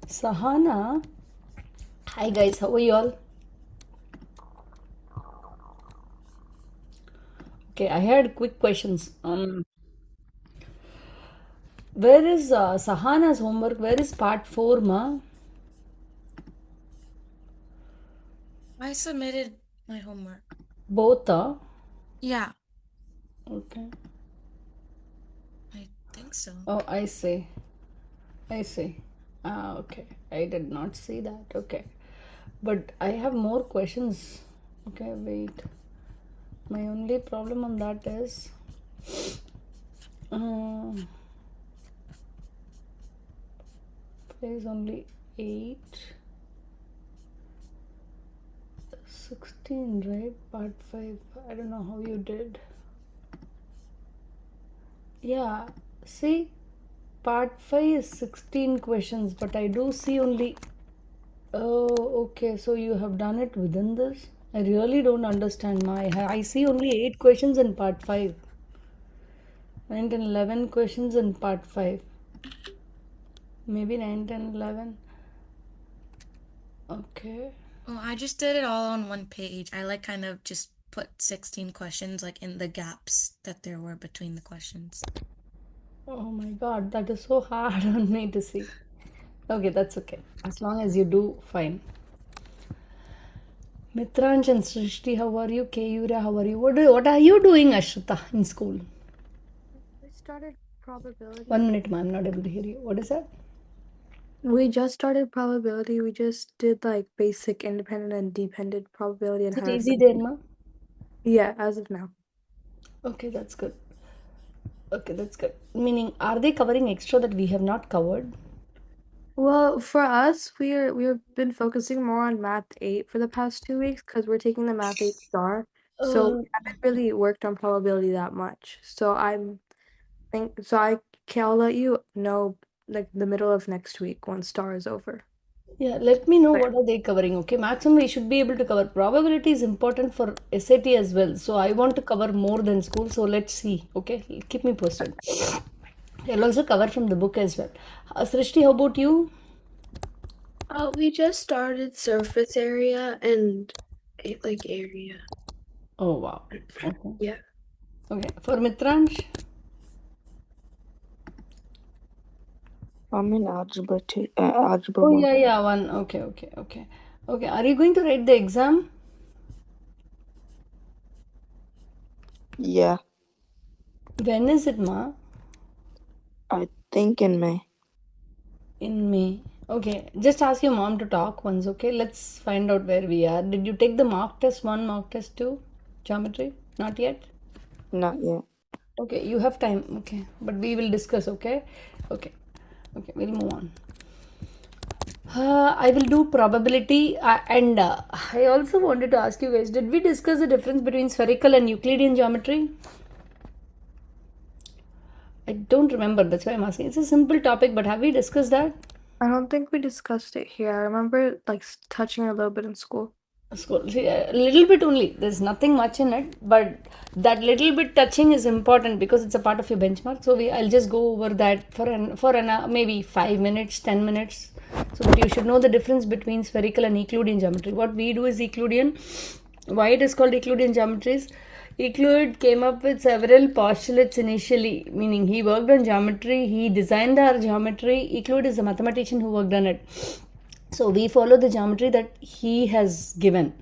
Sahana, hi guys, how are you all? Okay, I had quick questions. Where is Sahana's homework? Where is part 4, ma? I submitted my homework. Both, Yeah, okay. I think so. Oh, I see. I see. Ah, okay. I did not see that. Okay. But I have more questions. Okay, wait. My only problem on that is um, there is only 8, 16, right? Part 5. I don't know how you did. Yeah, see, part 5 is 16 questions, but I do see only. Oh, okay, so you have done it within this? I really don't understand. I see only 8 questions in part 5. 9 and 11 questions in part 5. Maybe 9, 10, 11. Okay. Oh, I just did it all on one page. I like kind of just put 16 questions like in the gaps that there were between the questions. Oh my god, that is so hard on me to see. Okay, that's okay. As long as you do, fine. Mitranj and Srishti, how are you? Kayura, how are you? What are you doing, Ashrita, in school? We started probability. 1 minute, ma, I'm not able to hear you. What is that? We just started probability. We just did like basic independent and dependent probability and Is it how to easy set. there, ma? Yeah, as of now. Okay, that's good. Okay, that's good. Meaning, are they covering extra that we have not covered? Well, for us, we've been focusing more on Math 8 for the past 2 weeks because we're taking the Math 8 star. So Uh, we haven't really worked on probability that much. I'll let you know like the middle of next week when star is over. yeah, let me know But what are they covering. Okay, maximum we should be able to cover. Probability is important for SAT as well. So I want to cover more than school. So let's see. Okay, keep me posted. I'll also cover from the book as well. Srishti, how about you? We just started surface area and like area. Oh wow. Okay. Yeah. Okay. For Mitransh. I'm in algebra Oh one. yeah, yeah, one. Okay, okay, okay. Okay. Are you going to write the exam? Yeah, When is it, ma? I think in May. In May. Okay. Just ask your mom to talk once, okay? Let's find out where we are. Did you take the mock test 1, mock test 2? Geometry? Not yet? Not yet. Okay, you have time. Okay. But we will discuss, okay? Okay. Okay, we'll move on. I will do probability and I also wanted to ask you guys, did we discuss the difference between spherical and Euclidean geometry? I don't remember, that's why I'm asking. It's a simple topic, but have we discussed that? I don't think we discussed it here. I remember like touching a little bit in school. School. See, a little bit only. There's nothing much in it, but that little bit touching is important because it's a part of your benchmark. So I'll just go over that for an maybe 5 minutes, 10 minutes, so that you should know the difference between spherical and Euclidean geometry. What we do is Euclidean. Why it is called Euclidean geometries? Euclid came up with several postulates initially, meaning he worked on geometry, he designed our geometry. Euclid is a mathematician who worked on it. So we follow the geometry that he has given.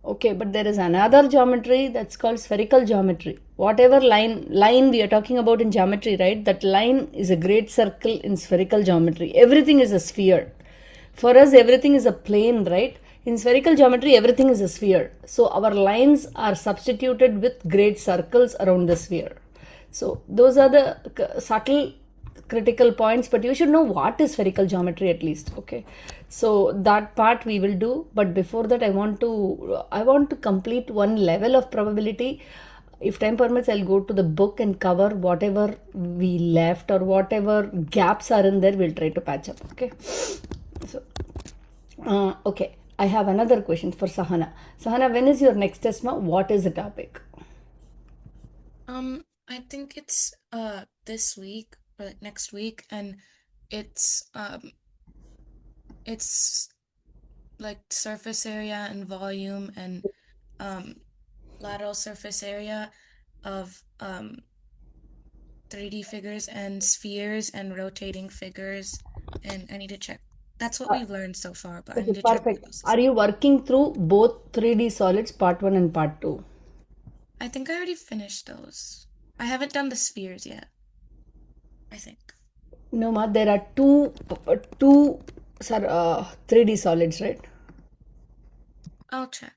Okay, but there is another geometry that's called spherical geometry. Whatever line we are talking about in geometry, right? That line is a great circle in spherical geometry. Everything is a sphere. For us, everything is a plane, right? In spherical geometry, everything is a sphere. So our lines are substituted with great circles around the sphere. So those are the subtle critical points, but you should know what is spherical geometry at least. Okay, so that part we will do, but before that I want to complete one level of probability. If time permits, I'll go to the book and cover whatever we left or whatever gaps are in there. We'll try to patch up. Okay, so okay, I have another question for Sahana. Sahana, when is your next test, ma? What is the topic? I think it's this week or like next week, and it's It's like surface area and volume and um, lateral surface area of 3D figures and spheres and rotating figures. And I need to check. That's what Uh, we've learned so far, but I okay, need to check what perfect. else is Are you working through both 3D solids, part 1 and part 2? I think I already finished those. I haven't done the spheres yet, I think. No, ma, there are two 3D solids, right? I'll check.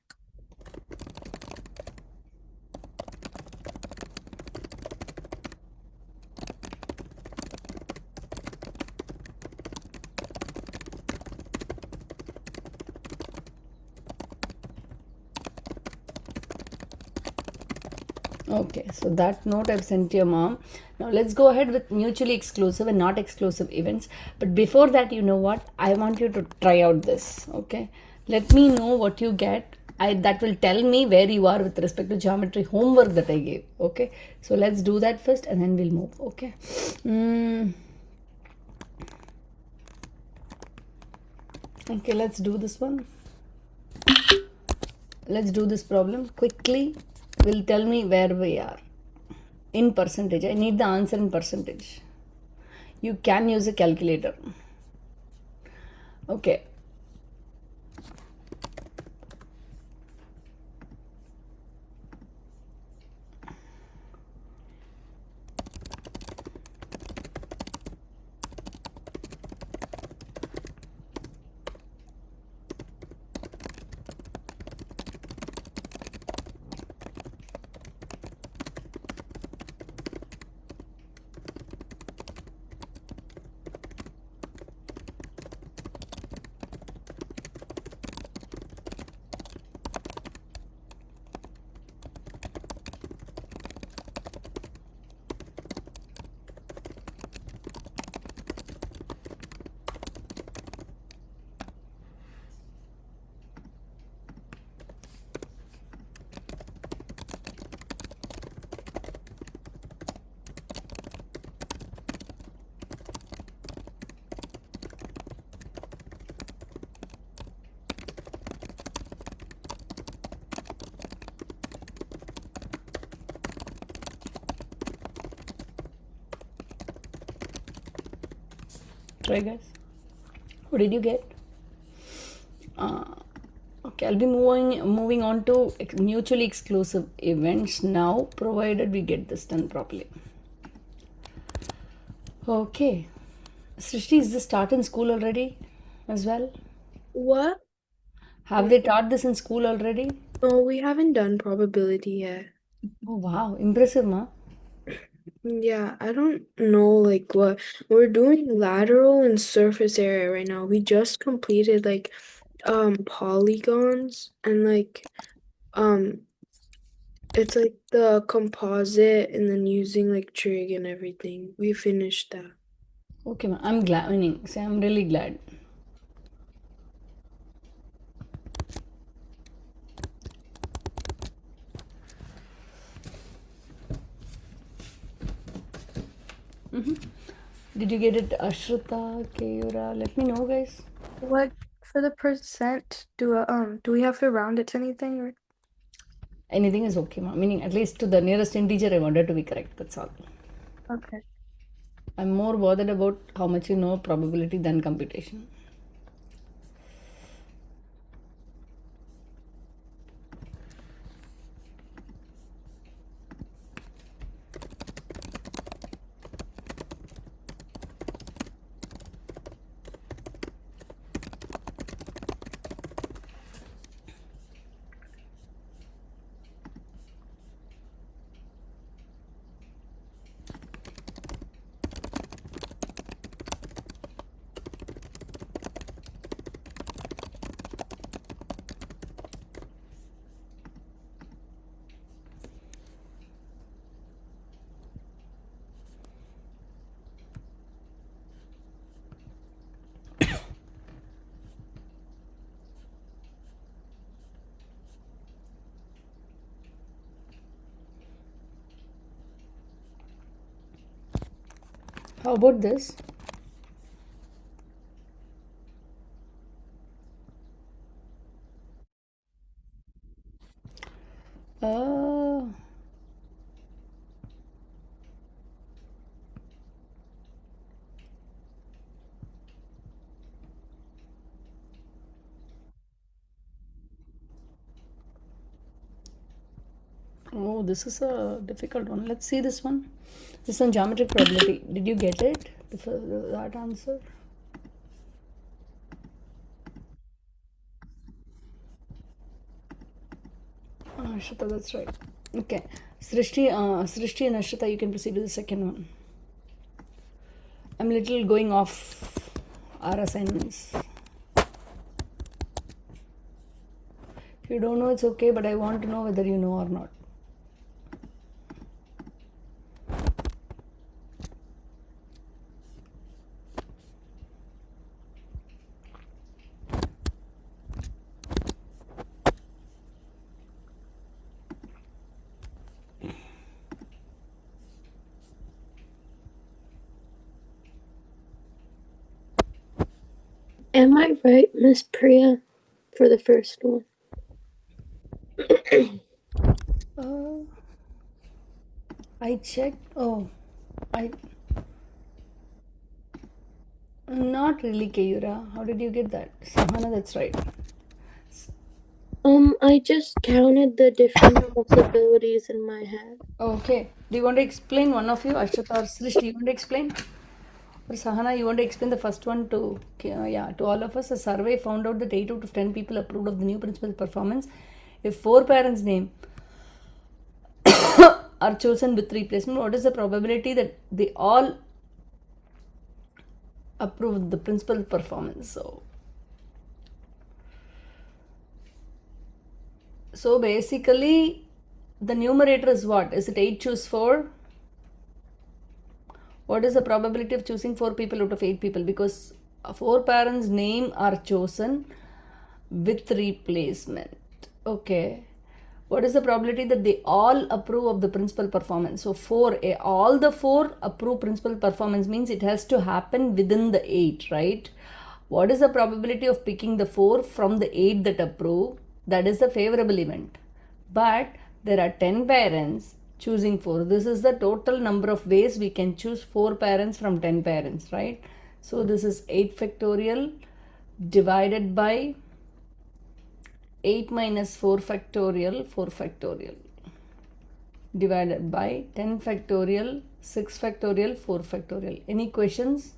Okay, so that note I've sent to your mom. Now let's go ahead with mutually exclusive and not exclusive events. But before that, you know what? I want you to try out this. Okay, let me know what you get. That will tell me where you are with respect to geometry homework that I gave. Okay, so let's do that first and then we'll move. Okay. Okay, let's do this one. Let's do this problem quickly. Will tell me where we are in percentage. I need the answer in percentage. You can use a calculator. Okay. Try guys. What did you get? Okay, I'll be moving on to mutually exclusive events now, provided we get this done properly. Okay. Srishti, is this taught in school already as well? What? Have they taught this in school already? No, we haven't done probability yet. Oh wow, impressive, ma. Yeah, I don't know like what we're doing lateral and surface area right now. We just completed like polygons and like um it's like the composite and then using like trig and everything. We finished that. Okay, ma. I'm glad. Say, I'm really glad. Did you get it, Ashrita, Keura? Let me know, guys. What for the percent? Do we have to round it to anything or? Anything is okay, ma. Meaning, at least to the nearest integer, I wanted to be correct. That's all. Okay. I'm more bothered about how much you know probability than computation. How about this? Oh, this is a difficult one. Let's see this one. This one, geometric probability. Did you get it? That answer? Ashrita, that's right. Okay. Srishti and Ashrita, you can proceed to the second one. I'm little going off our assignments. If you don't know, it's okay, but I want to know whether you know or not. Am I right, Miss Priya, for the first one? I checked. Oh, I. Not really, Kayura. How did you get that? Sahana, that's right. I just counted the different possibilities in my head. Okay. Do you want to explain, one of you, Ashrita or Srishti? You want to explain? Or Sahana, you want to explain the first one to, to all of us? A survey found out that 8 out of 10 people approved of the new principal performance. If 4 parents' name are chosen with replacement, what is the probability that they all approve the principal performance? So basically, the numerator is what? Is it 8 choose 4? What is the probability of choosing 4 people out of 8 people? Because 4 parents' name are chosen with replacement. Okay. What is the probability that they all approve of the principal performance? So all the 4 approve principal performance means it has to happen within the 8, right? What is the probability of picking the 4 from the 8 that approve? That is the favorable event. But there are 10 parents choosing 4. This is the total number of ways we can choose 4 parents from 10 parents, right? So this is 8 factorial divided by 8 minus 4 factorial divided by 10 factorial, 6 factorial, 4 factorial. Any questions?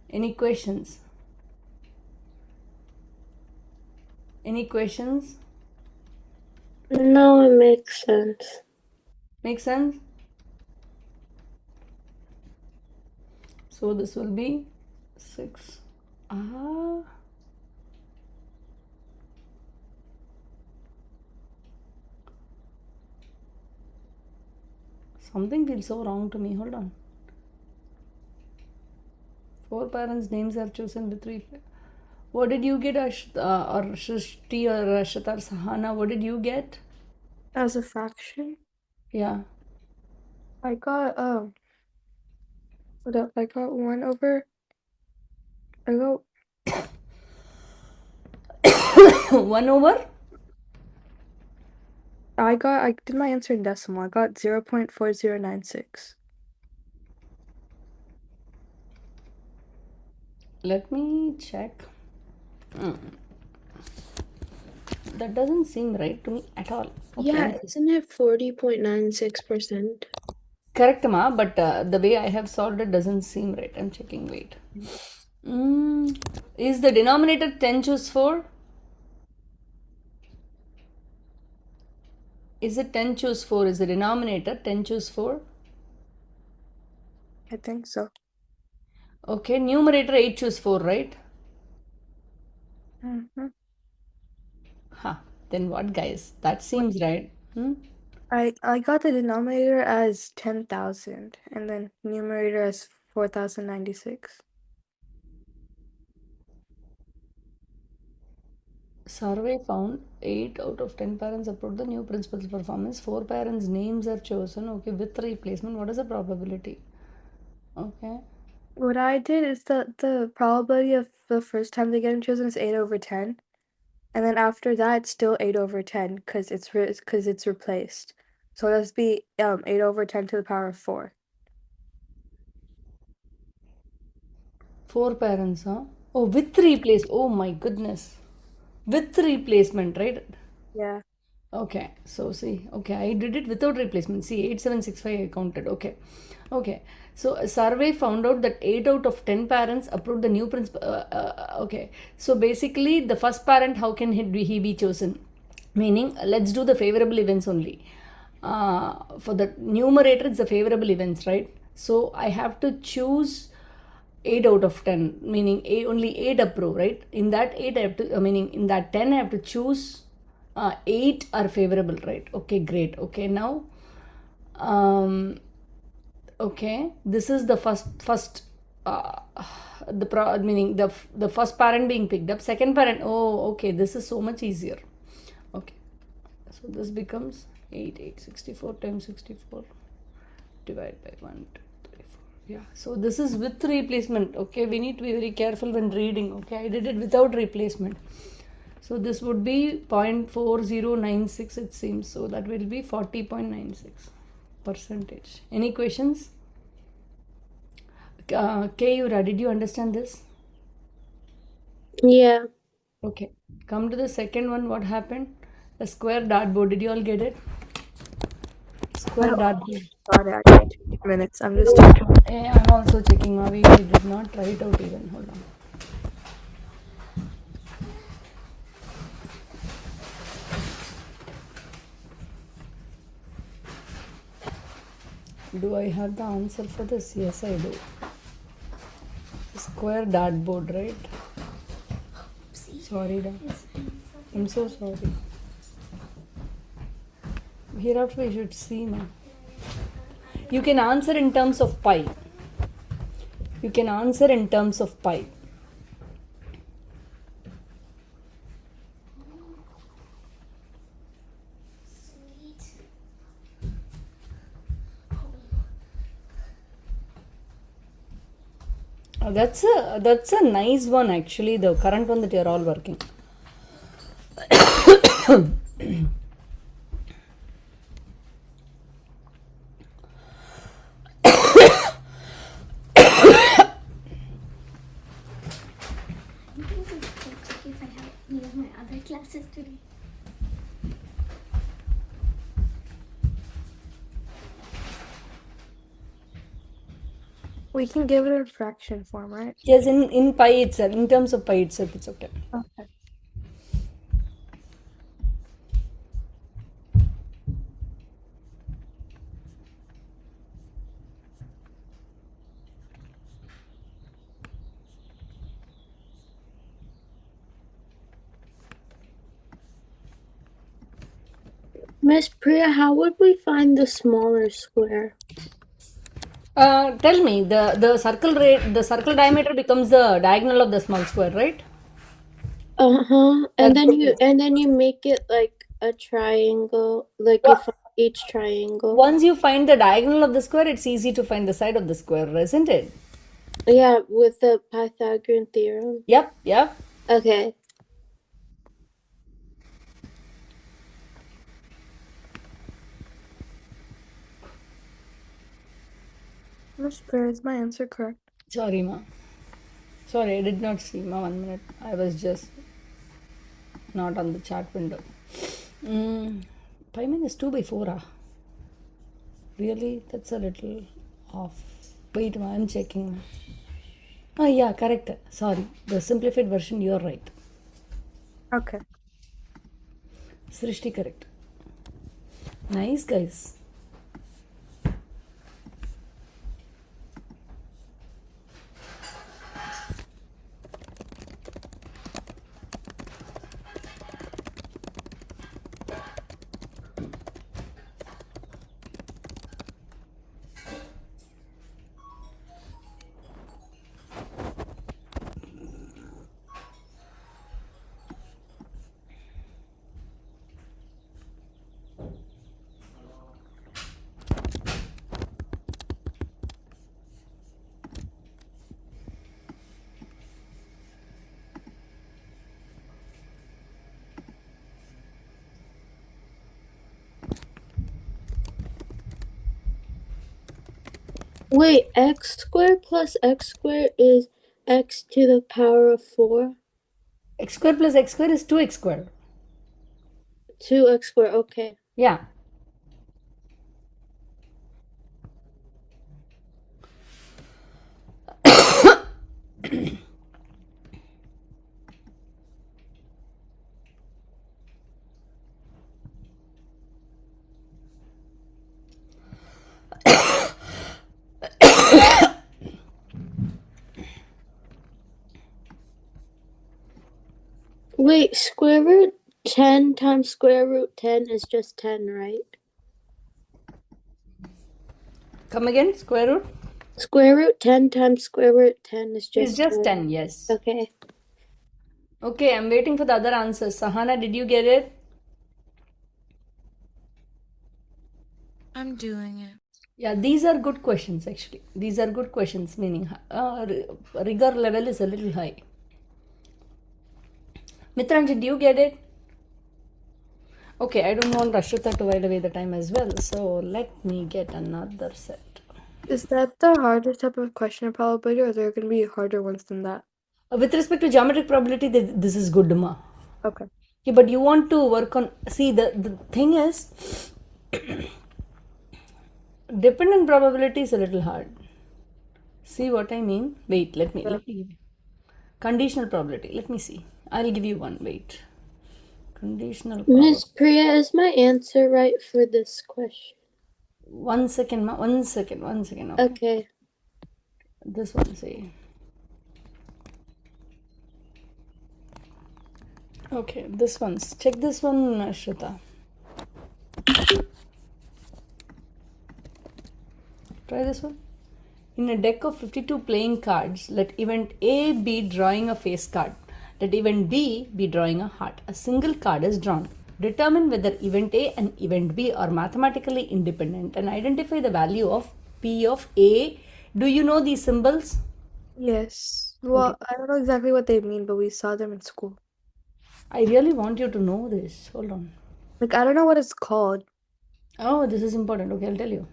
Any questions? Any questions? No, it makes sense. Make sense? So this will be 6. Something feels so wrong to me. Hold on. 4 parents' names are chosen with 3. What did you get, or Shrishti or Ashita or Sahana? What did you get? As a fraction, Yeah. I got I got 1 over. I got 1 over? I did my answer in decimal. I got 0.4096. Let me check. That doesn't seem right to me at all. Okay, Yeah, isn't it 40.96%? correct, ma, but the way I have solved it doesn't seem right. I'm checking. Wait. Is the denominator 10 choose 4? Is it 10 choose 4? Is the denominator 10 choose 4? I think so. Okay, numerator 8 choose 4, right? Mm-hmm. Then what, guys? That seems right. I got the denominator as 10,000 and then numerator as 4,096. Survey found 8 out of 10 parents approved the new principal's performance. 4 parents' names are chosen, okay, with replacement. What is the probability? Okay. What I did is the probability of the first time they get them chosen is 8 over 10. And then after that, it's still 8 over 10 because it's replaced. So it has to be 8 over 10 to the power of 4. 4 parents, huh? Oh, with replace. Oh my goodness. With replacement, right? Yeah. Okay, so see, okay, I did it without replacement. See, 8765 I counted. Okay, okay. So a survey found out that 8 out of 10 parents approved the new principal. Okay, so basically, the first parent, how can he be chosen? Meaning, let's do the favorable events only. For the numerator, it's the favorable events, right? So I have to choose 8 out of 10, meaning only 8 approve, right? In that 8 I have to, meaning in that 10 I have to choose 8 are favorable, right? Okay, great. Okay, now okay, this is the first uh, meaning the first parent being picked up. Second parent, oh okay, this is so much easier. Okay, so this becomes 8 times 64 divided by 1 2 3 4. Yeah, so this is with replacement. Okay, we need to be very careful when reading. Okay, I did it without replacement. So this would be 0.4096, it seems. So that will be 40.96 percentage. Any questions? Kayura, did you understand this? Yeah. Okay, come to the second one. What happened? The square dartboard. Did you all get it? Square dartboard. Sorry, I got 2 minutes. I'm just checking. Yeah, I'm also checking. Mavi, I did not try it out even. Hold on. Do I have the answer for this? Yes, I do. Square dartboard, right? Sorry, da. I'm so sorry. Hereafter, we should see now. You can answer in terms of pi. You can answer in terms of pi. That's a nice one actually. The current one that you're all working. If I have any of my other classes today. We can give it in fraction form, right? Yes, in pi itself, in terms of pi itself, it's okay. Okay. Miss Priya, how would we find the smaller square? Tell me, the circle diameter becomes the diagonal of the small square, right? Uh-huh. That's And then you make it like a triangle, like you find each triangle. Once you find the diagonal of the square, it's easy to find the side of the square, isn't it? Yeah, with the Pythagorean theorem. Yep, yep. Okay. Miss Prayer, is my answer correct? Sorry, ma. Sorry, I did not see, ma. 1 minute. I was just not on the chat window. Pi minus 2 by 4, ah. Really? That's a little off. Wait, ma, I'm checking. Oh, yeah, correct. Sorry. The simplified version, you're right. Okay. Srishti, correct. Nice, guys. Wait, x squared plus x squared is x to the power of 4? X square plus x square is 2x square. 2x squared. Okay. Yeah. Wait, square root 10 times square root 10 is just 10, right? Come again, square root? Square root 10 times square root 10 is It's just just 10. 10, yes. Okay. Okay, I'm waiting for the other answers. Sahana, did you get it? I'm doing it. Yeah, these are good questions actually. These are good questions, meaning rigor level is a little high. Mitran, did you get it? Okay, I don't want Rashita to while away the time as well, so let me get another set. Is that the hardest type of question in probability, or are there going to be harder ones than that? With respect to geometric probability, this is good, ma. Okay. Yeah, but you want to work on. See, the thing is, dependent probability is a little hard. See what I mean? Wait, let me give you. Conditional probability. Let me see. I'll give you one. Wait. Conditional Miss probability. Priya, is my answer right for this question? 1 second, ma. 1 second. 1 second. Okay. Okay. This one, see. Okay, this one's. Check this one, Shrita. Try this one. In a deck of 52 playing cards, let event A be drawing a face card. Let event B be drawing a heart. A single card is drawn. Determine whether event A and event B are mathematically independent and identify the value of P of A. Do you know these symbols? Yes. Well, Okay. I don't know exactly what they mean, but we saw them in school. I really want you to know this. Hold on. Like, I don't know what it's called. Oh, this is important. Okay, I'll tell you.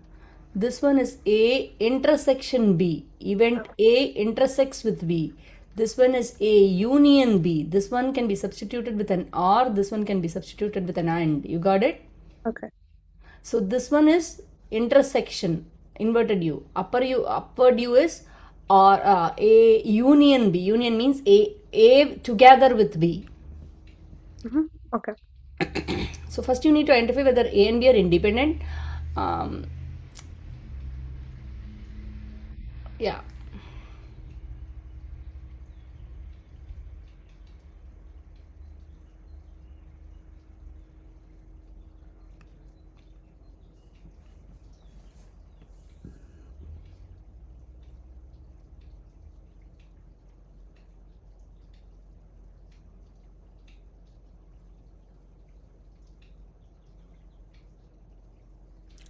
This one is A intersection B. Event A intersects with B. This one is A union B. This one can be substituted with an or. This one can be substituted with an and. You got it? Okay. So this one is intersection. Inverted U. Upward U is or A union B. Union means A together with B. Okay. So first you need to identify whether A and B are independent. Um, yeah.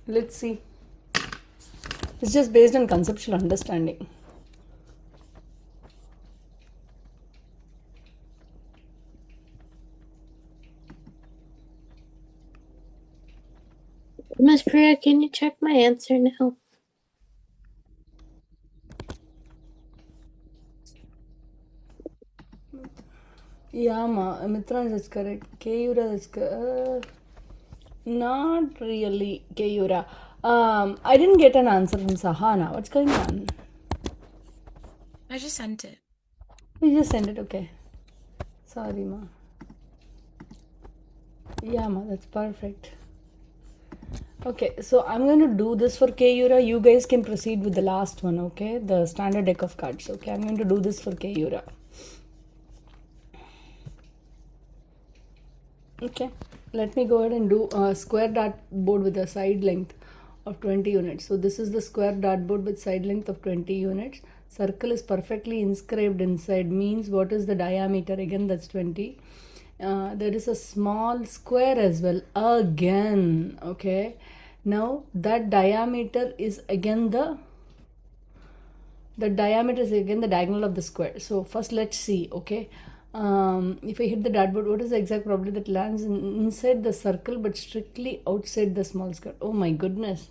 Let's see. It's just based on conceptual understanding. Miss Priya, can you check my answer now? Yeah, Mitra is correct. Kayura is not really Kayura. I didn't get an answer from Sahana. What's going on? I just sent it. You just sent it, okay. Sorry, ma. Yeah, ma, that's perfect. Okay, so I'm going to do this for Kayura. You guys can proceed with the last one, okay? The standard deck of cards. Okay, I'm going to do this for Kayura. Okay, let me go ahead and do a square dartboard with a side length of 20 units. So this is the square dartboard with side length of 20 units. Circle is perfectly inscribed inside, means what is the diameter? Again, that's 20. There is a small square as well, again. Okay, now that diameter is again the diameter is again the diagonal of the square. So first let's see. Okay, if I hit the dartboard, what is the exact probability that lands inside the circle but strictly outside the small square? Oh my goodness.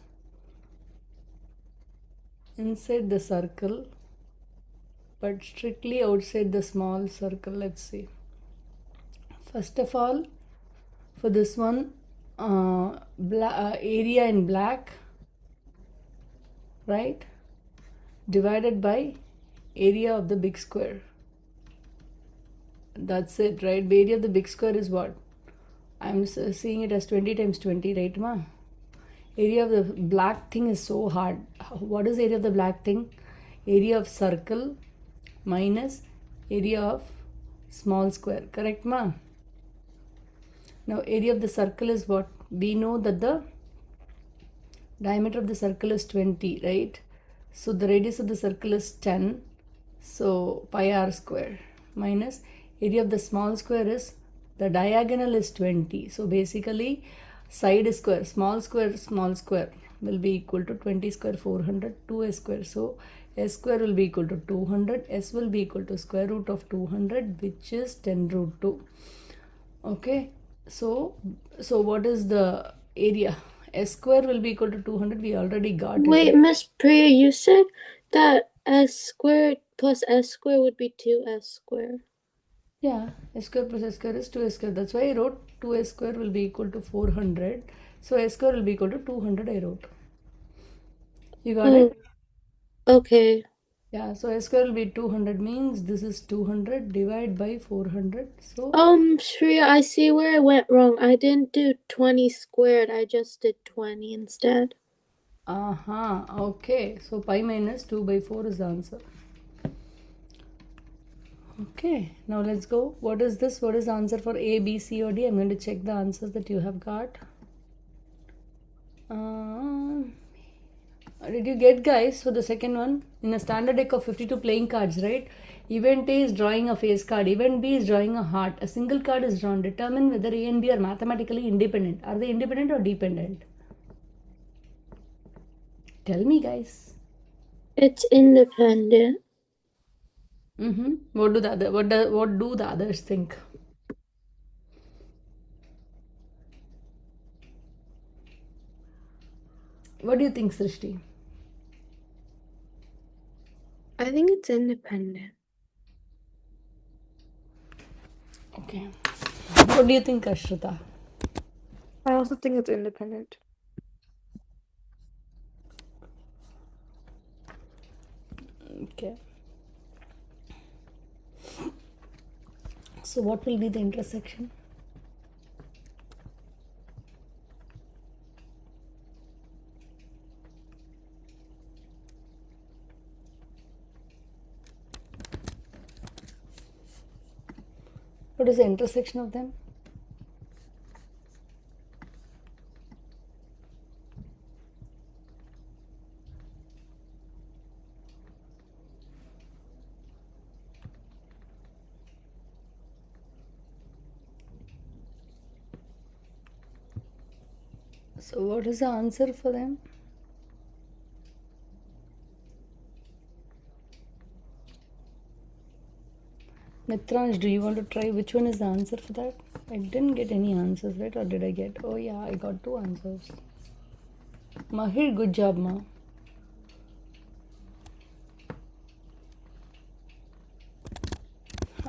Inside the circle but strictly outside the small circle. Let's see. First of all, For this one, area in black, right, divided by area of the big square. That's it, right? The area of the big square is what? I'm seeing it as 20 times 20, right, ma? Area of the black thing is so hard. What is area of the black thing? Area of circle minus area of small square, correct, ma? Now area of the circle is what? We know that the diameter of the circle is 20, right? So the radius of the circle is 10. So pi r square minus area of the small square is, the diagonal is 20. So basically side square, small square will be equal to 20 square 400, 2s square. So s square will be equal to 200, s will be equal to square root of 200, which is 10 root 2. Okay, so what is the area? S square will be equal to 200. We already got it, Wait, right? Miss Priya, you said that s squared plus s squared would be 2s squared. Yeah, s square plus s square is 2s square. That's why I wrote 2s square will be equal to 400. So s square will be equal to 200, I wrote. You got Oh, it? okay. Yeah, so s square will be 200, means this is 200 divided by 400. So, Priya, I see where I went wrong. I didn't do 20 squared. I just did 20 instead. okay. So pi minus 2 by 4 is the answer. Okay, now let's go. What is this? What is the answer for A, B, C, or D? I'm going to check the answers that you have got. Did you get, guys, for the second one? In a standard deck of 52 playing cards, right? Event A is drawing a face card. Event B is drawing a heart. A single card is drawn. Determine whether A and B are mathematically independent. Are they independent or dependent? Tell me, guys. It's independent. What do the others think? What do you think, Srishti? I think it's independent. Okay. What do you think, Ashrita? I also think it's independent. Okay. So what will be the intersection? What is the intersection of them? So what is the answer for them? Mitransh, do you want to try? Which one is the answer for that? I didn't get any answers, right? Or did I get? Oh yeah, I got 2 answers. Mahir, good job, ma.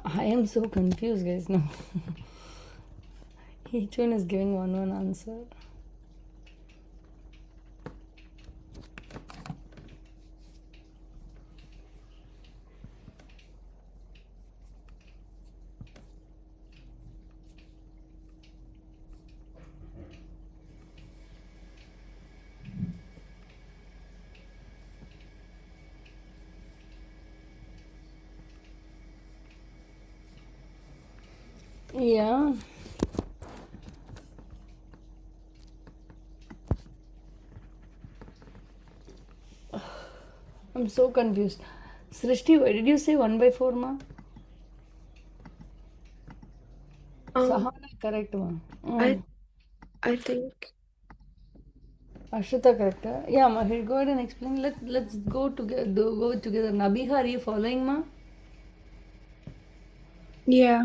I am so confused, guys. No. Each one is giving one answer. Yeah. I'm so confused. Srishti, why did you say 1 by 4, ma? Sahana, correct, ma. I think Ashrita, correct. Yeah, Mahir, go ahead and explain. Let's go together. Go together. Nabiha, are you following, ma? Yeah.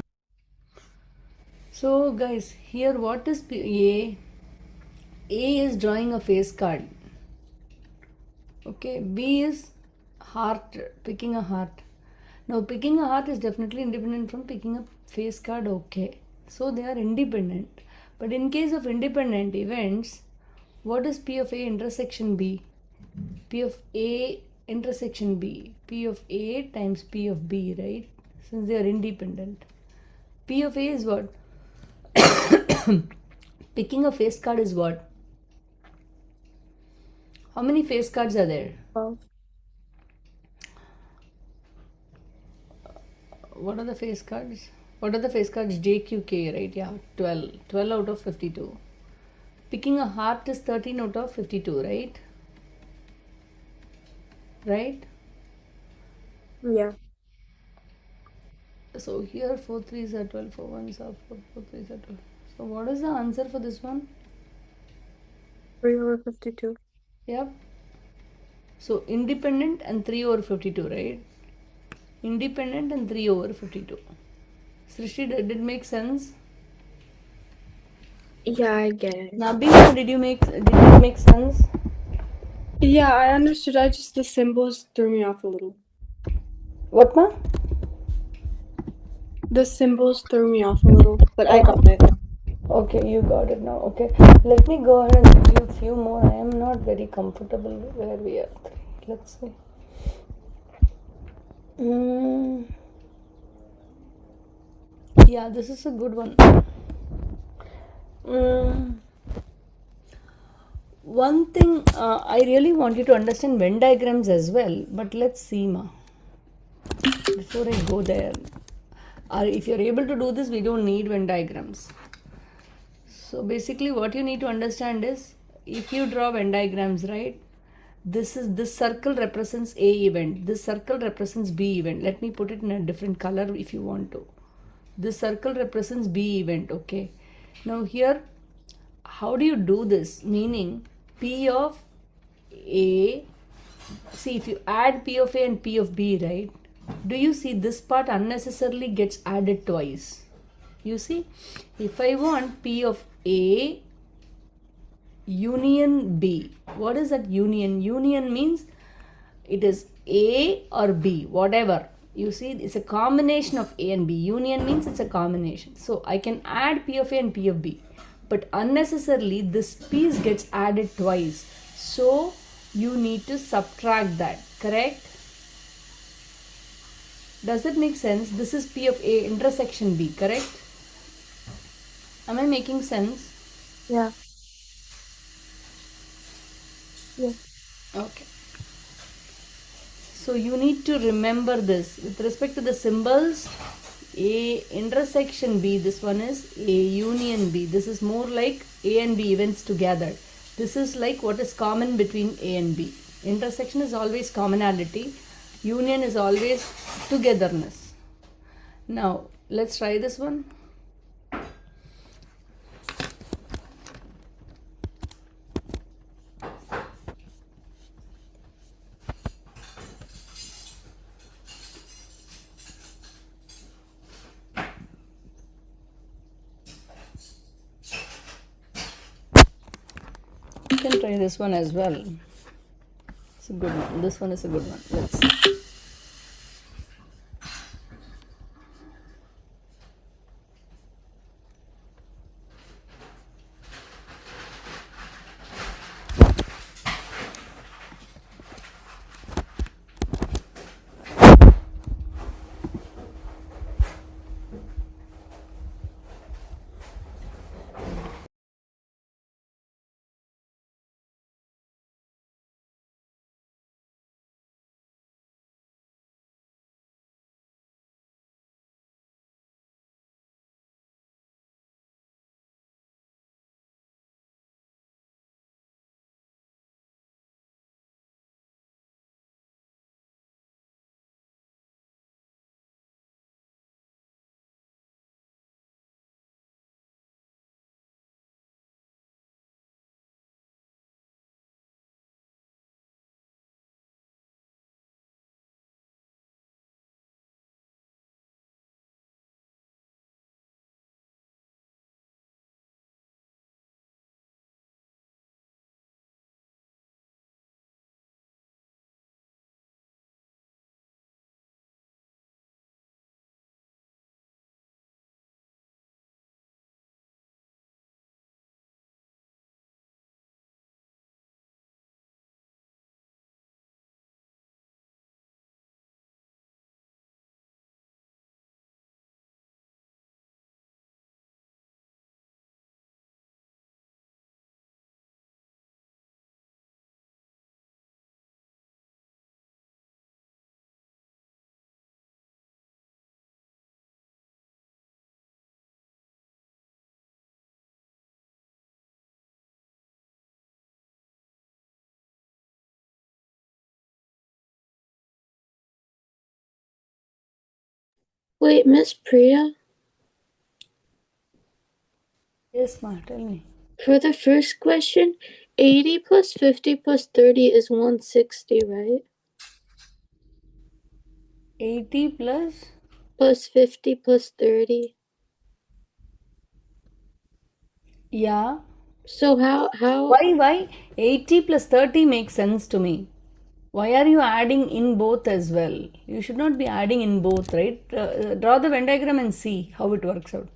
So, guys, here what is A? A is drawing a face card. Okay, B is heart, picking a heart. Now, picking a heart is definitely independent from picking a face card. Okay, so they are independent. But in case of independent events, what is P of A intersection B? P of A intersection B. P of A times P of B, right? Since they are independent. P of A is what? Picking a face card is what? How many face cards are there? 12. What are the face cards? What are the face cards? JQK, right? Yeah, 12. 12 out of 52. Picking a heart is 13 out of 52, right? Right? Yeah. So here 4 3s are 12, 4 1s are 4, 4 3s are 12. So what is the answer for this one? 3 over 52. Yep. So independent and 3 over 52, right? Independent and 3 over 52. Srishti, did it make sense? Yeah, I get it. Nabila, did it make sense? Yeah, I understood. The symbols threw me off a little. What ma? The symbols threw me off a little, but I got it. Okay, you got it now. Okay, let me go ahead and give you a few more. I am not very comfortable where we are. Let's see. Yeah, this is a good one. One thing I really want you to understand Venn diagrams as well, but let's see, ma. Before I go there, if you're able to do this, we don't need Venn diagrams. So basically, what you need to understand is if you draw Venn diagrams, right? This circle represents A event. This circle represents B event. Let me put it in a different color if you want to. This circle represents B event. Okay. Now here, how do you do this? Meaning P of A. See, if you add P of A and P of B, right? Do you see this part unnecessarily gets added twice? You see, if I want P of A union B, what is that union? Union means it is A or B, whatever. You see, it's a combination of A and B. Union means it's a combination. So I can add P of A and P of B. But unnecessarily, this piece gets added twice. So you need to subtract that, correct? Does it make sense? This is P of A intersection B, correct? Am I making sense? Yeah. Yeah. Okay. So you need to remember this. With respect to the symbols, A intersection B, this one is A union B. This is more like A and B events together. This is like what is common between A and B. Intersection is always commonality. Union is always togetherness. Now, let's try this one. You can try this one as well. It's a good one. This one is a good one. Let's see. Wait, Miss Priya, Yes, ma, tell me. for the first question, 80 plus 50 plus 30 is 160, right? 80 plus? Plus 50 plus 30. Yeah. So how Why? 80 plus 30 makes sense to me. Why are you adding in both as well? You should not be adding in both, right? Draw the Venn diagram and see how it works out.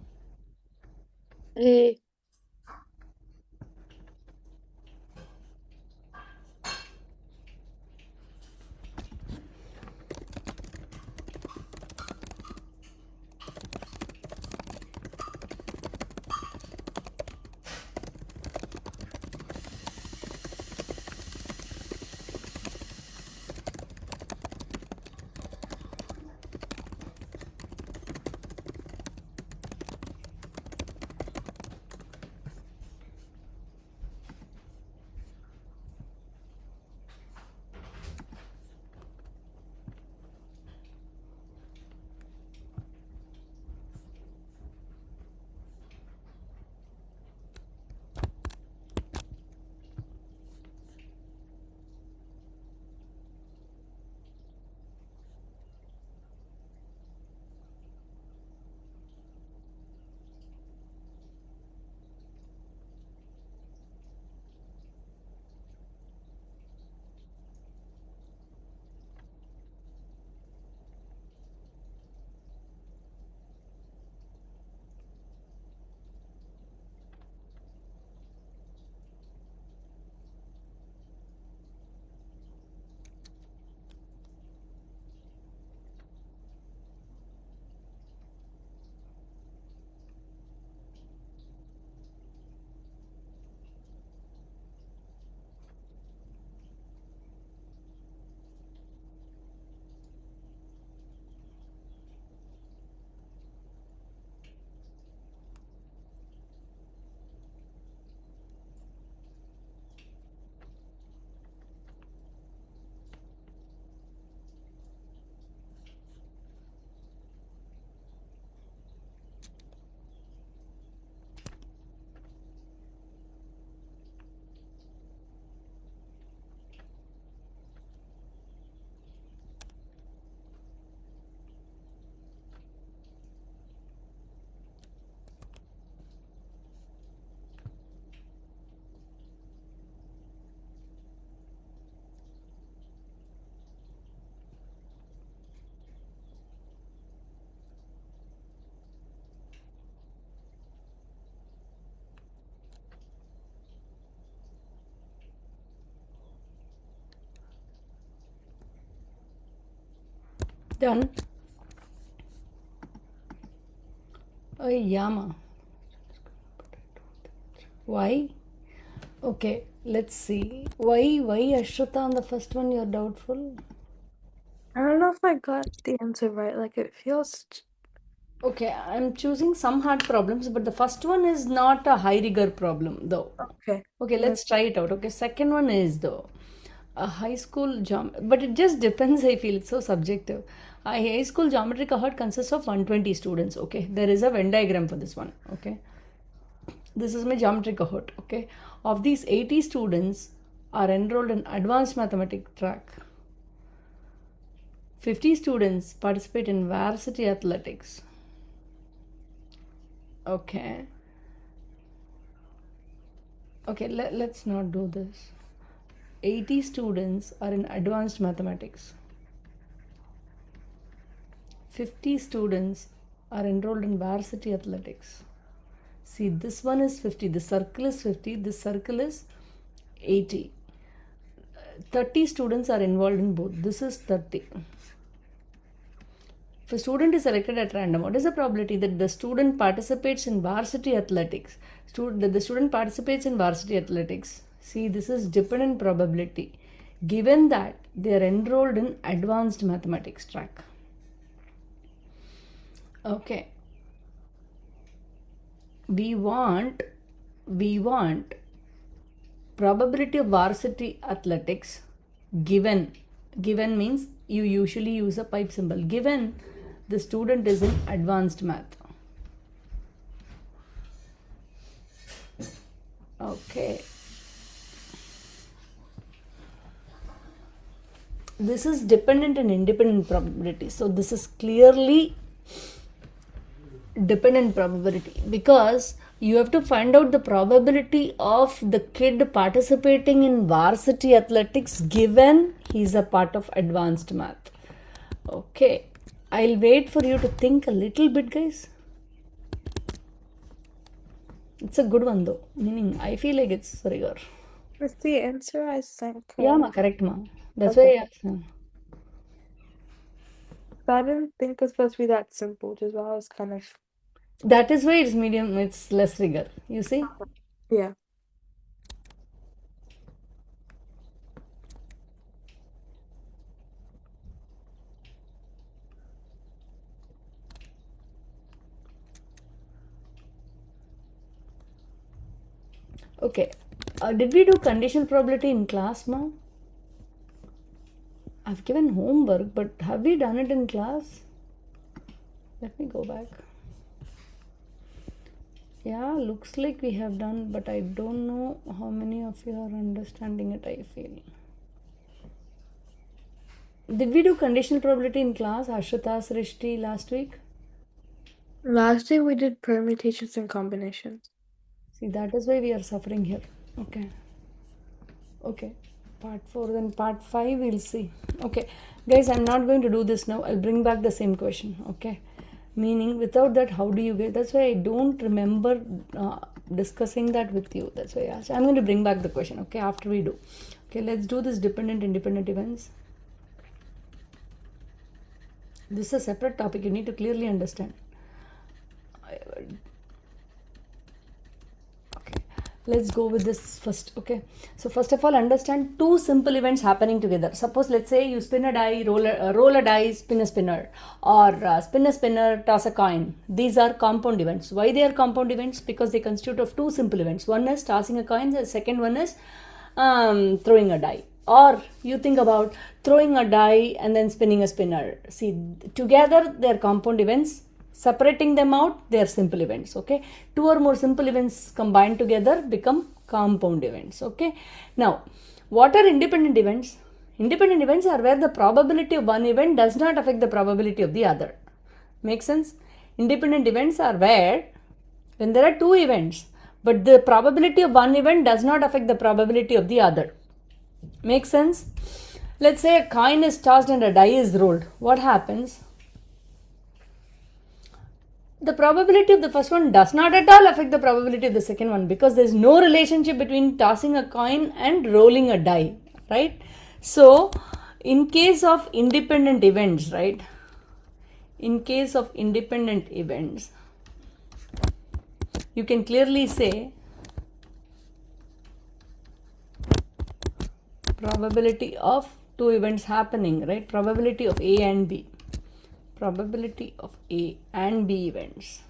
hey, Done. Yama. Why? Okay, let's see. Why Ashrita on the first one you're doubtful? I don't know if I got the answer right. Like it feels. Okay, I'm choosing some hard problems, but the first one is not a high rigor problem though. Okay. Okay, let's try it out. Okay, second one is though a high school but it just depends. I feel it's so subjective. A high school geometry cohort consists of 120 students. Okay, there is a Venn diagram for this one. Okay, this is my geometry cohort. Okay, of these 80 students are enrolled in advanced mathematics track. 50 students participate in varsity athletics. Okay. Okay, let's not do this. 80 students are in advanced mathematics. 50 students are enrolled in varsity athletics. See, this one is 50. This circle is 50. This circle is 80. 30 students are involved in both. This is 30. If a student is selected at random, what is the probability that the student participates in varsity athletics? That the student participates in varsity athletics. See, this is dependent probability. Given that they are enrolled in advanced mathematics track. Okay. We want probability of varsity athletics given means you usually use a pipe symbol. Given the student is in advanced math. Okay. This is dependent and independent probability. So this is clearly dependent probability, because you have to find out the probability of the kid participating in varsity athletics given he's a part of advanced math. Okay, I'll wait for you to think a little bit, guys. It's a good one though, meaning I feel like it's rigor. With the answer I sent. Yeah, ma, correct, ma. That's Okay. why I asked. I didn't think it was supposed to be that simple, which is why I was kind of. That is why it's medium, it's less rigor. You see? Yeah. Okay. Did we do conditional probability in class, ma? I've given homework, but have we done it in class? Let me go back. Yeah, looks like we have done, but I don't know how many of you are understanding it, I feel. Did we do conditional probability in class, Ashrita, Srishti, last week? Last week we did permutations and combinations. See, that is why we are suffering here. Okay. Okay. Part 4, then part 5 we'll see. Okay. Guys, I'm not going to do this now. I'll bring back the same question. Okay. Meaning, without that, how do you get? That's why I don't remember discussing that with you. That's why I asked. I'm going to bring back the question. Okay. After we do. Okay. Let's do this dependent, independent events. This is a separate topic. You need to clearly understand. Let's go with this first. Okay, so first of all, understand two simple events happening together. Suppose, let's say you spin a die, roll a die, spin a spinner, or spin a spinner, toss a coin. These are compound events. Why they are compound events? Because they constitute of two simple events. One is tossing a coin, the second one is throwing a die. Or you think about throwing a die and then spinning a spinner. See, together they are compound events. Separating them out, they are simple events. Okay, two or more simple events combined together become compound events. Okay, now what are independent events? Independent events are where the probability of one event does not affect the probability of the other. Make sense? Independent events are where when there are two events, but the probability of one event does not affect the probability of the other. Make sense? Let's say a coin is tossed and a die is rolled. What happens? The probability of the first one does not at all affect the probability of the second one, because there is no relationship between tossing a coin and rolling a die, right? So, in case of independent events, right? In case of independent events, you can clearly say probability of two events happening, right? Probability of A and B. Probability of A and B events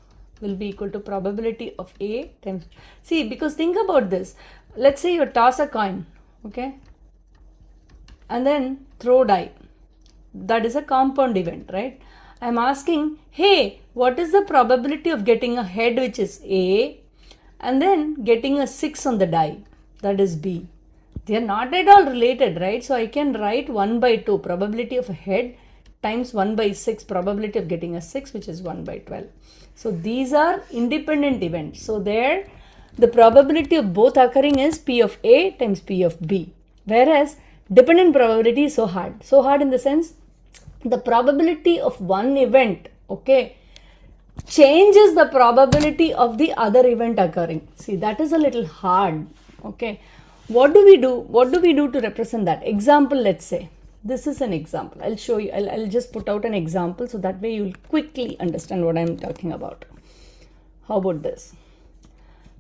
will be equal to probability of A times. See, because think about this. Let's say you toss a coin, okay, and then throw die. That is a compound event, right? I'm asking, hey, what is the probability of getting a head, which is A, and then getting a 6 on the die, that is B? They are not at all related, right? So I can write 1 by 2 probability of a head times 1 by 6 probability of getting a 6, which is 1 by 12. So these are independent events. So there the probability of both occurring is P of A times P of B. Whereas dependent probability is so hard. So hard in the sense the probability of one event, okay, changes the probability of the other event occurring. See, that is a little hard. Okay. What do we do? What do we do to represent that? Example, let's say. This is an example. I'll show you. I'll just put out an example so that way you'll quickly understand what I'm talking about. How about this?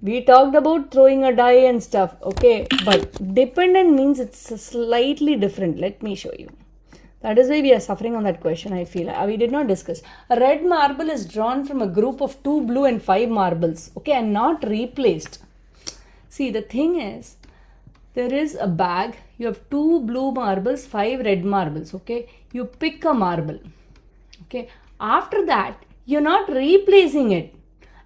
We talked about throwing a die and stuff, okay, but dependent means it's slightly different. Let me show you. That is why we are suffering on that question, I feel. We did not discuss. A red marble is drawn from a group of 2 blue and 5 marbles, okay, and not replaced. See, the thing is, there is a bag, you have 2 blue marbles, 5 red marbles, okay. You pick a marble, okay. After that, you're not replacing it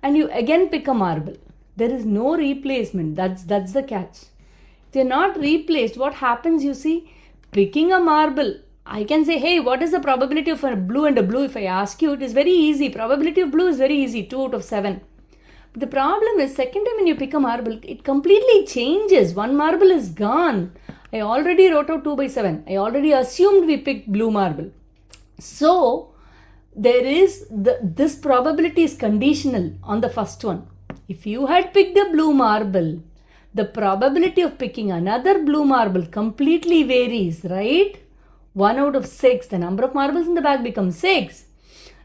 and you again pick a marble. There is no replacement. That's the catch. They're not replaced. What happens, you see, picking a marble, I can say, hey, what is the probability of a blue and a blue? If I ask you, it is very easy. Probability of blue is very easy, 2 out of 7. But the problem is, second time when you pick a marble, it completely changes. One marble is gone. I already wrote out 2 by 7. I already assumed we picked blue marble. So, there is this probability is conditional on the first one. If you had picked a blue marble, the probability of picking another blue marble completely varies, right? 1 out of 6. The number of marbles in the bag becomes 6.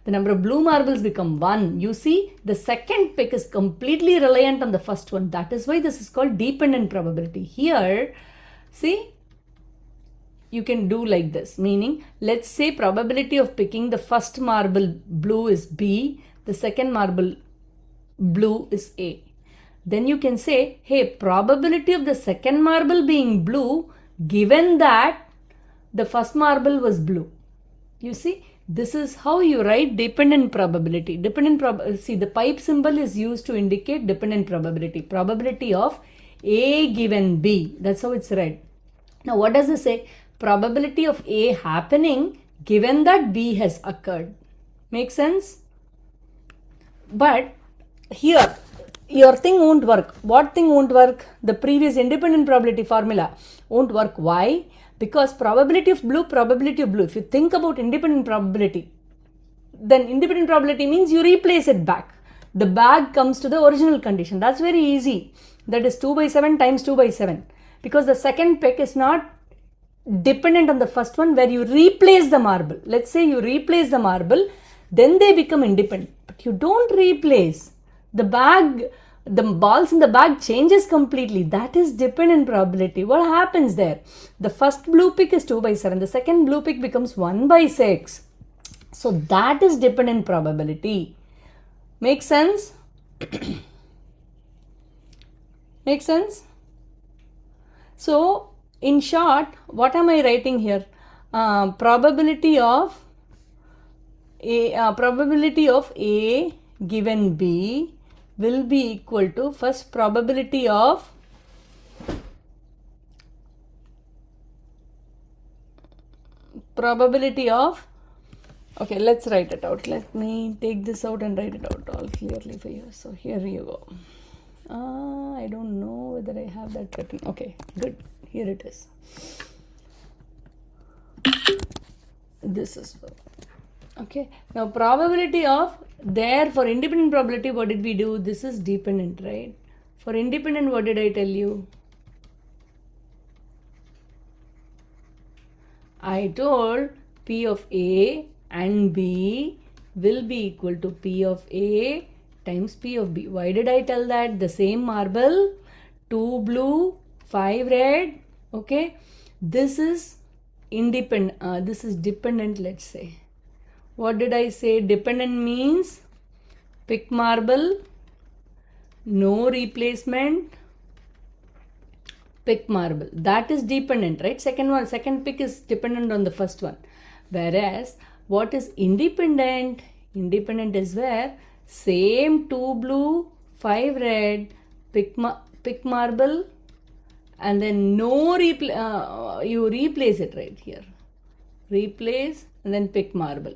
The number of blue marbles become 1. You see, the second pick is completely reliant on the first one. That is why this is called dependent probability. Here, see, you can do like this, meaning let's say probability of picking the first marble blue is B, the second marble blue is A. Then you can say, hey, probability of the second marble being blue given that the first marble was blue. You see, this is how you write dependent probability. See, the pipe symbol is used to indicate dependent probability. Probability of A given B. That's how it's read. Now, what does it say? Probability of A happening given that B has occurred. Make sense? But here, your thing won't work. What thing won't work? The previous independent probability formula won't work. Why? Because probability of blue. If you think about independent probability, then independent probability means you replace it back. The bag comes to the original condition. That's very easy. That is 2 by 7 times 2 by 7. Because the second pick is not dependent on the first one where you replace the marble. Let's say you replace the marble, then they become independent. But you don't replace. The balls in the bag changes completely. That is dependent probability. What happens there? The first blue pick is 2 by 7. The second blue pick becomes 1 by 6. So that is dependent probability. Make sense? Make sense? So, in short, what am I writing here? Probability of A given B will be equal to first probability of okay, let's write it out. Let me take this out and write it out all clearly for you. So here you go. I don't know whether I have that written. Okay, good. Here it is. This is okay. Now probability of there for independent probability, what did we do? This is dependent, right? For independent, what did I tell you? I told P of A and B will be equal to P of A times P of B. Why did I tell that? The same marble, 2 blue, 5 red. Okay, this is independent. This is dependent, let's say. What did I say? Dependent means pick marble, no replacement, pick marble. That is dependent, right? Second pick is dependent on the first one. Whereas, what is independent? Independent is where same 2 blue, 5 red, pick marble, and then no you replace it right here. Replace and then pick marble.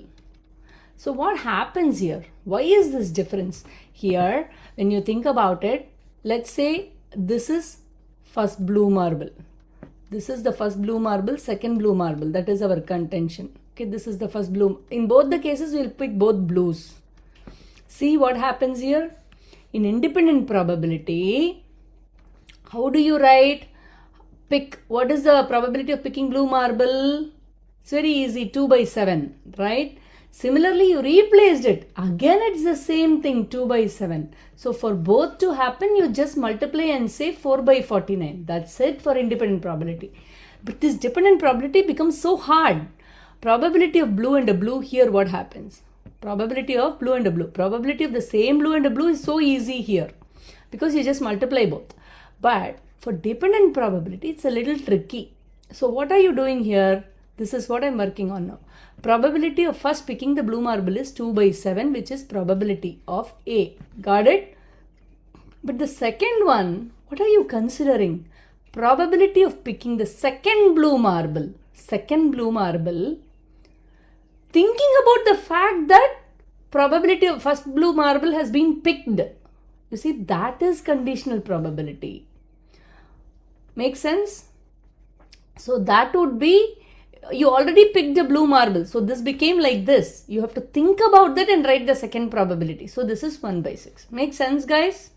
So what happens here? Why is this difference? Here, when you think about it, let's say this is first blue marble. This is the first blue marble, second blue marble. That is our contention. Okay, this is the first blue. In both the cases, we'll pick both blues. See what happens here? In independent probability, how do you write? Pick, what is the probability of picking blue marble? It's very easy, 2 by 7, right? Similarly, you replaced it. Again, it's the same thing, 2 by 7. So, for both to happen, you just multiply and say 4 by 49. That's it for independent probability. But this dependent probability becomes so hard. Probability of blue and a blue, here what happens? Probability of blue and a blue. Probability of the same blue and a blue is so easy here. Because you just multiply both. But for dependent probability, it's a little tricky. So, what are you doing here? This is what I'm working on now. Probability of first picking the blue marble is 2 by 7, which is probability of A. Got it? But the second one, what are you considering? Probability of picking the second blue marble. Second blue marble. Thinking about the fact that probability of first blue marble has been picked. You see, that is conditional probability. Make sense? So that would be, you already picked the blue marble. So this became like this. You have to think about that and write the second probability. So this is 1 by 6. Make sense, guys?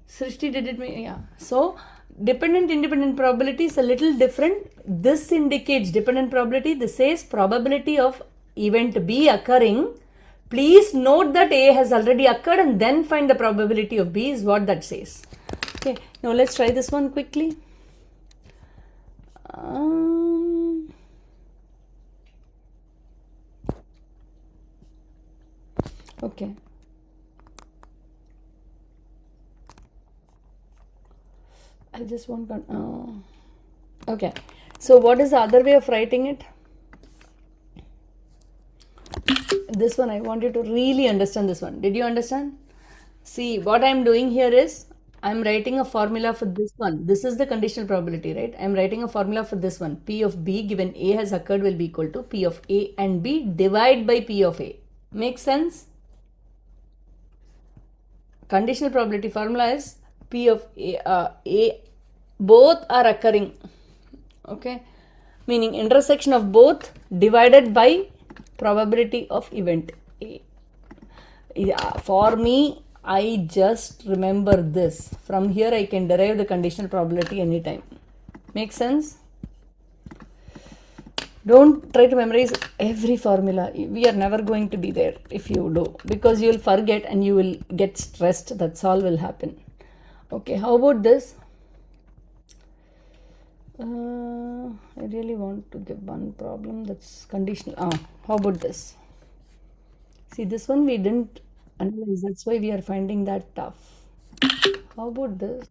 Srishti, did it make? Yeah. So dependent independent probability is a little different. This indicates dependent probability. This says probability of event B occurring. Please note that A has already occurred and then find the probability of B is what that says. Okay. Now let's try this one quickly. Okay. I just want to. Okay. So what is the other way of writing it? This one, I want you to really understand this one. Did you understand? See, what I'm doing here is I'm writing a formula for this one. This is the conditional probability, right? I'm writing a formula for this one. P of B given A has occurred will be equal to P of A and B divided by P of A. Make sense? Conditional probability formula is P of A both are occurring. Okay? Meaning intersection of both divided by probability of event A. For me, I just remember this. From here, I can derive the conditional probability anytime. Make sense? Don't try to memorize every formula. We are never going to be there if you do, because you will forget and you will get stressed. That's all will happen. Okay, how about this? I really want to give one problem that's conditional. How about this? See, this one we didn't analyze. That's why we are finding that tough. How about this?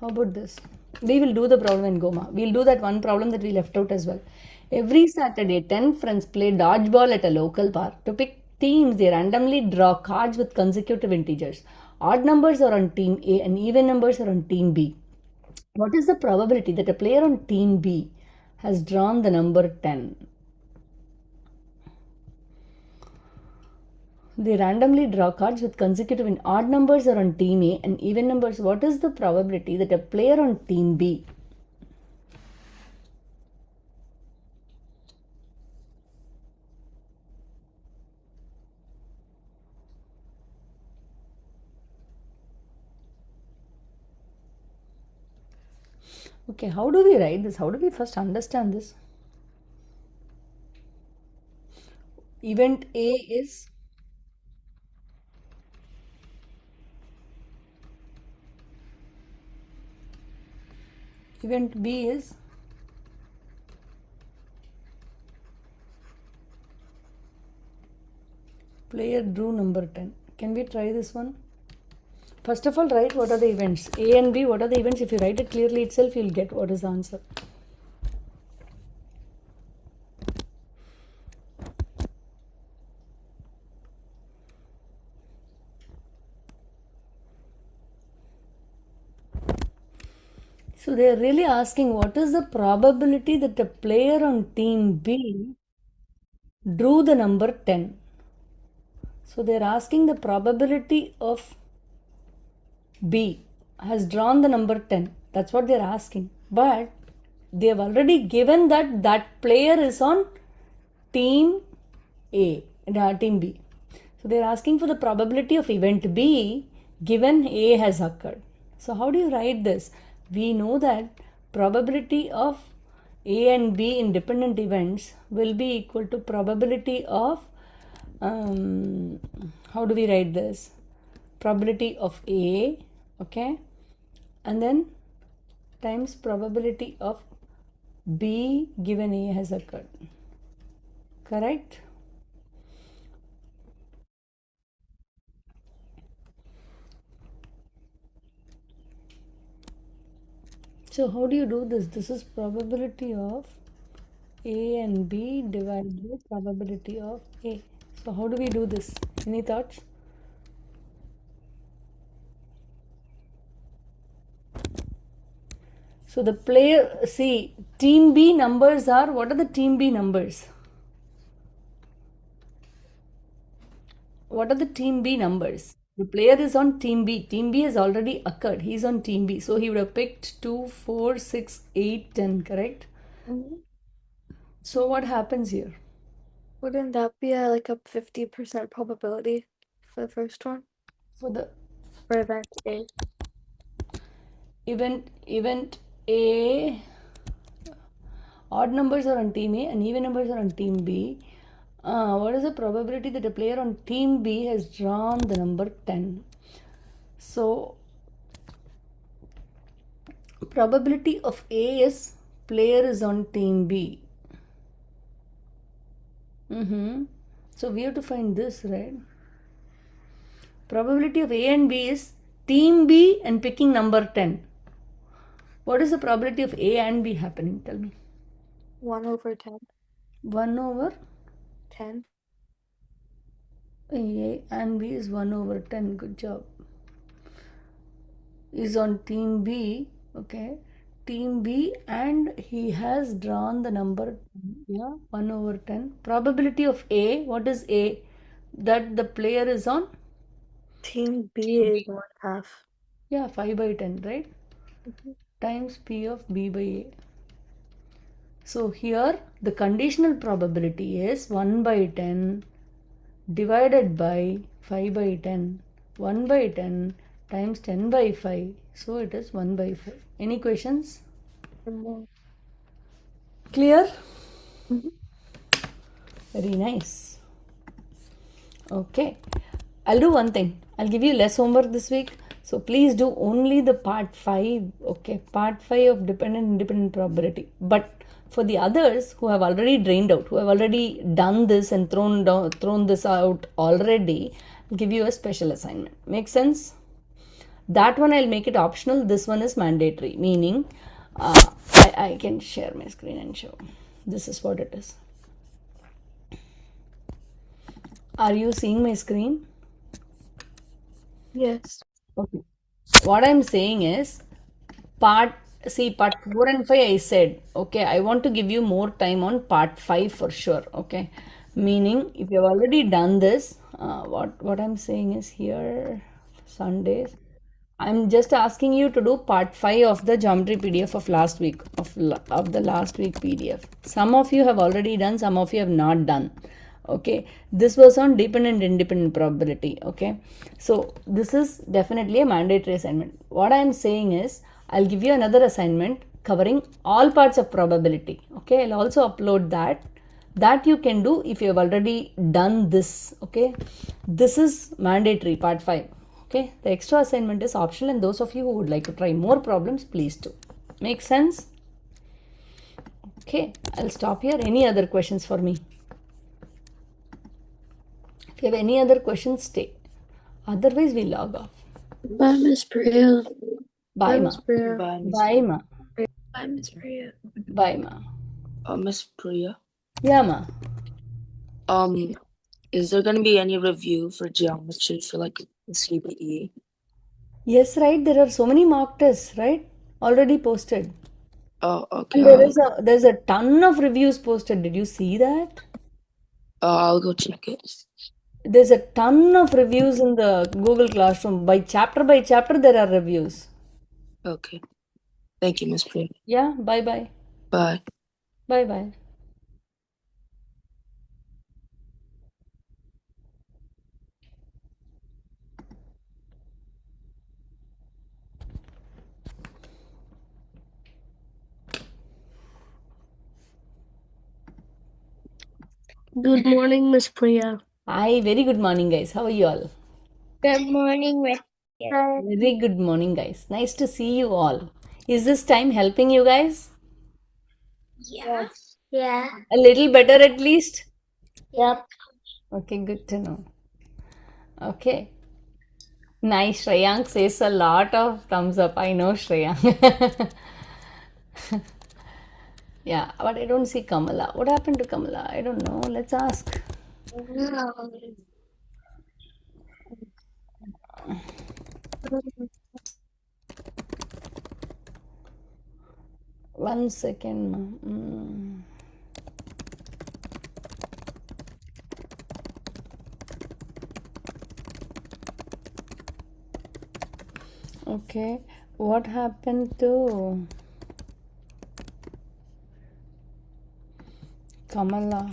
How about this? We will do the problem in Goma. We'll do that one problem that we left out as well. Every Saturday, 10 friends play dodgeball at a local park. To pick teams, they randomly draw cards with consecutive integers. Odd numbers are on team A and even numbers are on team B. What is the probability that a player on team B has drawn the number 10? They randomly draw cards with consecutive and odd numbers are on team A and even numbers. What is the probability that a player on team B Okay, how do we write this? How do we first understand this? Event A is event B is player drew number 10. Can we try this one? First of all, write what are the events. A and B, what are the events? If you write it clearly itself, you'll get what is the answer. So they are really asking what is the probability that a player on team B drew the number 10. So they are asking the probability of B has drawn the number 10. That's what they are asking. But they have already given that that player is on team A, team B. So they are asking for the probability of event B given A has occurred. So how do you write this? We know that probability of A and B independent events will be equal to probability of, how do we write this? Probability of A, okay, and then times probability of B given A has occurred. Correct? So how do you do this? This is probability of A and B divided by probability of A. So how do we do this? Any thoughts? So the player, see, team B numbers are, what are the team B numbers? What are the team B numbers? The player is on team B. Team B has already occurred. He's on team B. So he would have picked 2, 4, 6, 8, 10, correct? Mhm. So what happens here? Wouldn't that be like a 50% probability for the first one? For the For event A. event A, odd numbers are on team A and even numbers are on team B. What is the probability that a player on team B has drawn the number 10? So probability of A is player is on team B. So we have to find this, right? Probability of A and B is team B and picking number 10. What is the probability of A and B happening? Tell me. 1/10. 1 over 10. A and B is 1 over 10. Good job. Is on team B. Okay. Team B and he has drawn the number, yeah, 1 over 10. Probability of A. What is A? That the player is on? Team B is 1/2. Yeah, 5 by 10, right? Mhm. Times P of B by A. So here the conditional probability is 1 by 10 divided by 5 by 10. 1 by 10 times 10 by 5. So it is 1 by 5. Any questions? No. Clear? Mhm. Very nice. Okay. I'll do one thing. I'll give you less homework this week. So please do only the part 5. Okay. Part 5 of dependent independent probability. But for the others who have already drained out, who have already done this and thrown this out already, I'll give you a special assignment. Make sense? That one I'll make it optional. This one is mandatory. Meaning, I can share my screen and show. This is what it is. Are you seeing my screen? Yes. Okay. What I'm saying is part 4 and 5 I said, okay, I want to give you more time on part 5 for sure. Okay. Meaning if you've already done this, what I'm saying is here Sundays. I'm just asking you to do part 5 of the geometry PDF of last week, of the last week PDF. Some of you have already done, some of you have not done. Okay, this was on dependent independent probability. Okay, so this is definitely a mandatory assignment. What I am saying is, I'll give you another assignment covering all parts of probability. Okay, I'll also upload that you can do if you have already done this. Okay, this is mandatory part 5. Okay, the extra assignment is optional, and those of you who would like to try more problems, please do. Make sense? Okay, I'll stop here. Any other questions for me? If you have any other questions, stay. Otherwise, we log off. Bye, Miss Priya. Bye, ma. Miss Priya. Bye, Miss. Bye, ma. Bye, Miss Priya. Bye, ma. Miss Priya. Yeah, ma. Is there gonna be any review for geometry for like the CBE? Yes, right. There are so many mock tests, right? Already posted. Oh, okay. And there's a ton of reviews posted. Did you see that? I'll go check it. There's a ton of reviews in the Google Classroom. By chapter, there are reviews. Okay. Thank you, Miss Priya. Yeah, bye bye. Bye. Bye bye. Good morning, Miss Priya. Hi, very good morning, guys. How are you all? Good morning, Miss. Hi. Very good morning, guys. Nice to see you all. Is this time helping you guys? Yeah. Yeah. A little better at least? Yep. Okay, good to know. Okay. Nice. Shreyank says a lot of thumbs up. I know Shreyank. Yeah, but I don't see Kamala. What happened to Kamala? I don't know. Let's ask. One second, ma'am. Okay, what happened to Kamala?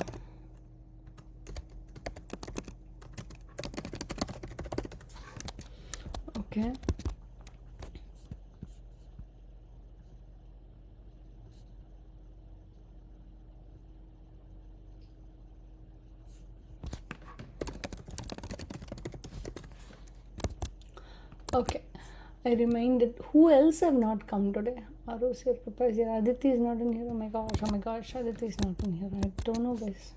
Okay. Okay. I reminded who else have not come today? Aros here, Papa is here. Aditi is not in here. Oh my gosh, Aditi is not in here. I don't know, guys.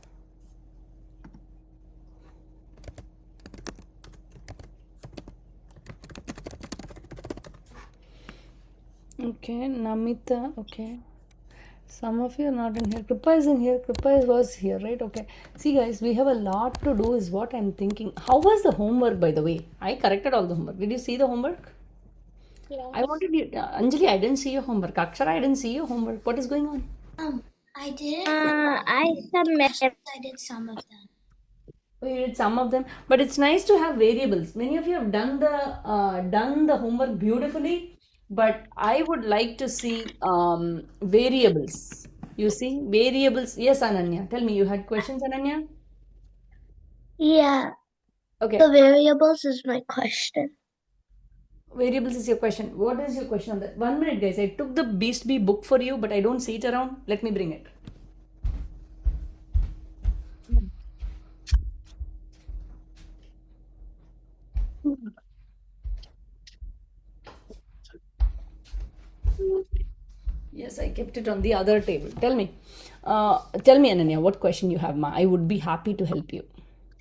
Okay, Namita, okay. Some of you are not in here. Kripa is in here. Kripa was here, right? Okay. See, guys, we have a lot to do, is what I'm thinking. How was the homework, by the way? I corrected all the homework. Did you see the homework? Yes. I wanted you, Anjali, I didn't see your homework. Akshara, I didn't see your homework. What is going on? I did it. I submitted. I did some of them. Oh, you did some of them, but it's nice to have variables. Many of you have done the homework beautifully, but I would like to see variables. You see variables. Yes, Ananya. Tell me, you had questions, Ananya? Yeah. Okay. The variables is my question. Variables is your question. What is your question on that? 1 minute, guys. I took the Beast Bee book for you, but I don't see it around. Let me bring it. Yes, I kept it on the other table. Tell me, Ananya, what question you have, Ma? I would be happy to help you.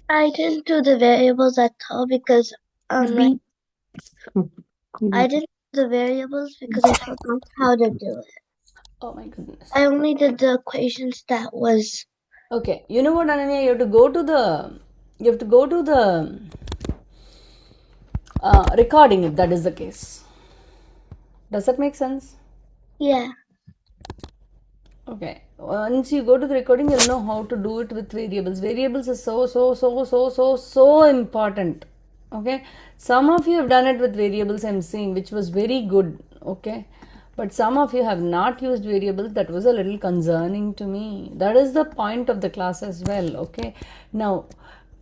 I didn't do the variables at all because I didn't do the variables because I forgot how to do it. Oh my goodness. I only did the equations that was. Okay, you know what, Ananya? You have to go to the recording if that is the case. Does that make sense? Yeah. Okay. Once you go to the recording, you'll know how to do it with variables. Variables is so important. Okay. Some of you have done it with variables, I'm seeing, which was very good. Okay. But some of you have not used variables. That was a little concerning to me. That is the point of the class as well. Okay. Now,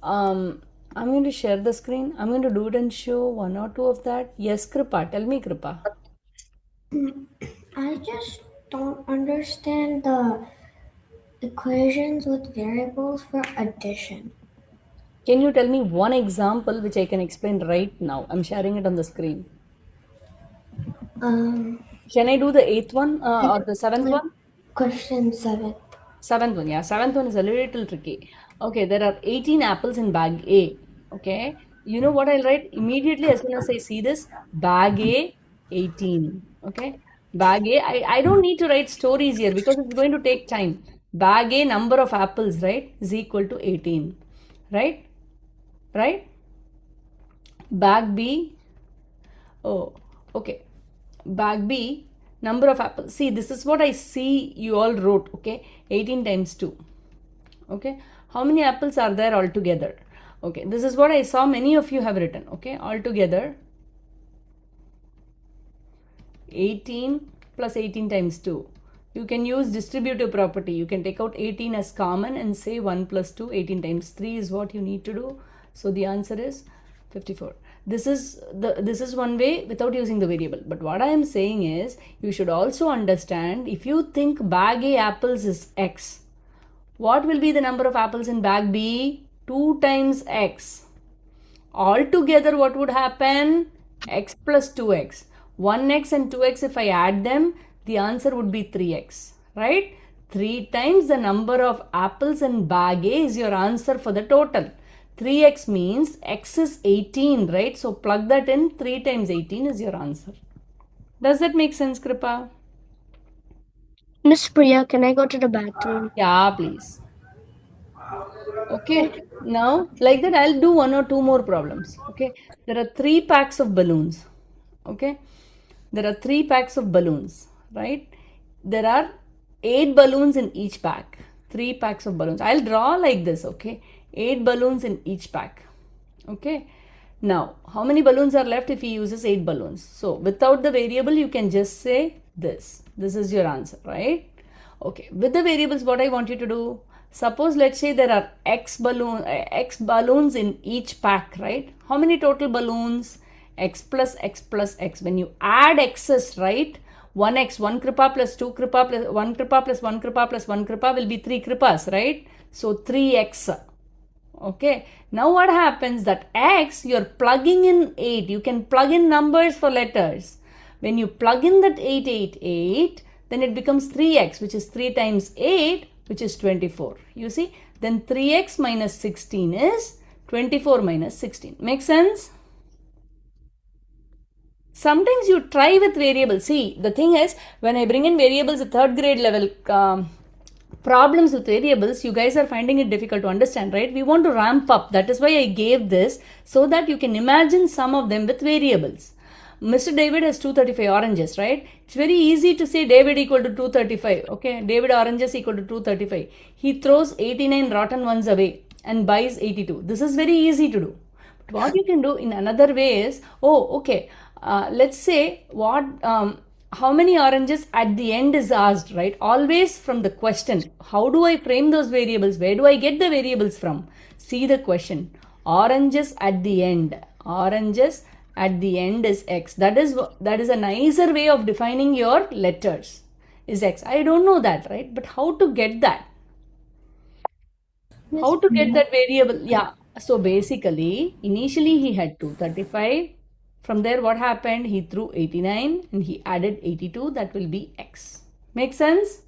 I'm going to share the screen. I'm going to do it and show one or two of that. Yes, Kripa. Tell me, Kripa. I just don't understand the equations with variables for addition. Can you tell me one example which I can explain right now? I'm sharing it on the screen. Can I do the 8th one or the 7th one? Question 7. 7th one, yeah. 7th one is a little tricky. Okay, there are 18 apples in bag A. Okay, you know what I'll write immediately as soon as I see this? Bag A, 18. Okay, bag A. I don't need to write stories here because it's going to take time. Bag A, number of apples, right, is equal to 18. Right? Right? Bag B. Oh, okay. Bag B, number of apples. See, this is what I see you all wrote, okay? 18 times 2. Okay? How many apples are there altogether? Okay, this is what I saw many of you have written, okay? Altogether, 18 plus 18 times 2. You can use distributive property. You can take out 18 as common and say 1 plus 2, 18 times 3 is what you need to do. So the answer is 54. This is one way without using the variable. But what I am saying is you should also understand if you think bag A apples is x, what will be the number of apples in bag B? 2 times x. Altogether what would happen? X plus 2x. 1x and 2x, if I add them, the answer would be 3x, right? 3 times the number of apples in bag A is your answer for the total. 3x means x is 18, right? So plug that in. 3 times 18 is your answer. Does that make sense, Kripa? Miss Priya, can I go to the bathroom? Yeah, please. Okay, now like that, I'll do one or two more problems. Okay, there are 3 packs of balloons. Okay, there are 3 packs of balloons, right? There are 8 balloons in each pack. 3 packs of balloons. I'll draw like this. Okay, 8 balloons in each pack. Okay, now how many balloons are left if he uses 8 balloons? So without the variable, you can just say this. This is your answer, right? Okay, with the variables, what I want you to do, suppose let's say there are x balloons in each pack, right? How many total balloons? X plus x plus x. When you add x's, right? 1x, 1 kripa plus 2 kripa plus 1 kripa plus 1 kripa plus 1 kripa will be 3 kripas, right? So 3x. Okay, now what happens that x, you're plugging in 8. You can plug in numbers for letters. When you plug in that 888, then it becomes 3x, which is 3 times 8, which is 24. You see, then 3x minus 16 is 24 minus 16. Make sense? Sometimes you try with variables. See, the thing is, when I bring in variables at 3rd grade level, problems with variables, you guys are finding it difficult to understand, right? We want to ramp up. That is why I gave this, so that you can imagine some of them with variables. Mr. David has 235 oranges, right? It's very easy to say David equal to 235. Okay, David oranges equal to 235. He throws 89 rotten ones away and buys 82. This is very easy to do. But what you can do in another way is, let's say how many oranges at the end is asked, right? Always from the question. How do I frame those variables? Where do I get the variables from? See the question. Oranges at the end. Oranges at the end is x. That is a nicer way of defining your letters. Is x. I don't know that, right? But how to get that? How to get that variable? Yeah. So basically, initially he had 235. From there, what happened? He threw 89 and he added 82. That will be x. Make sense?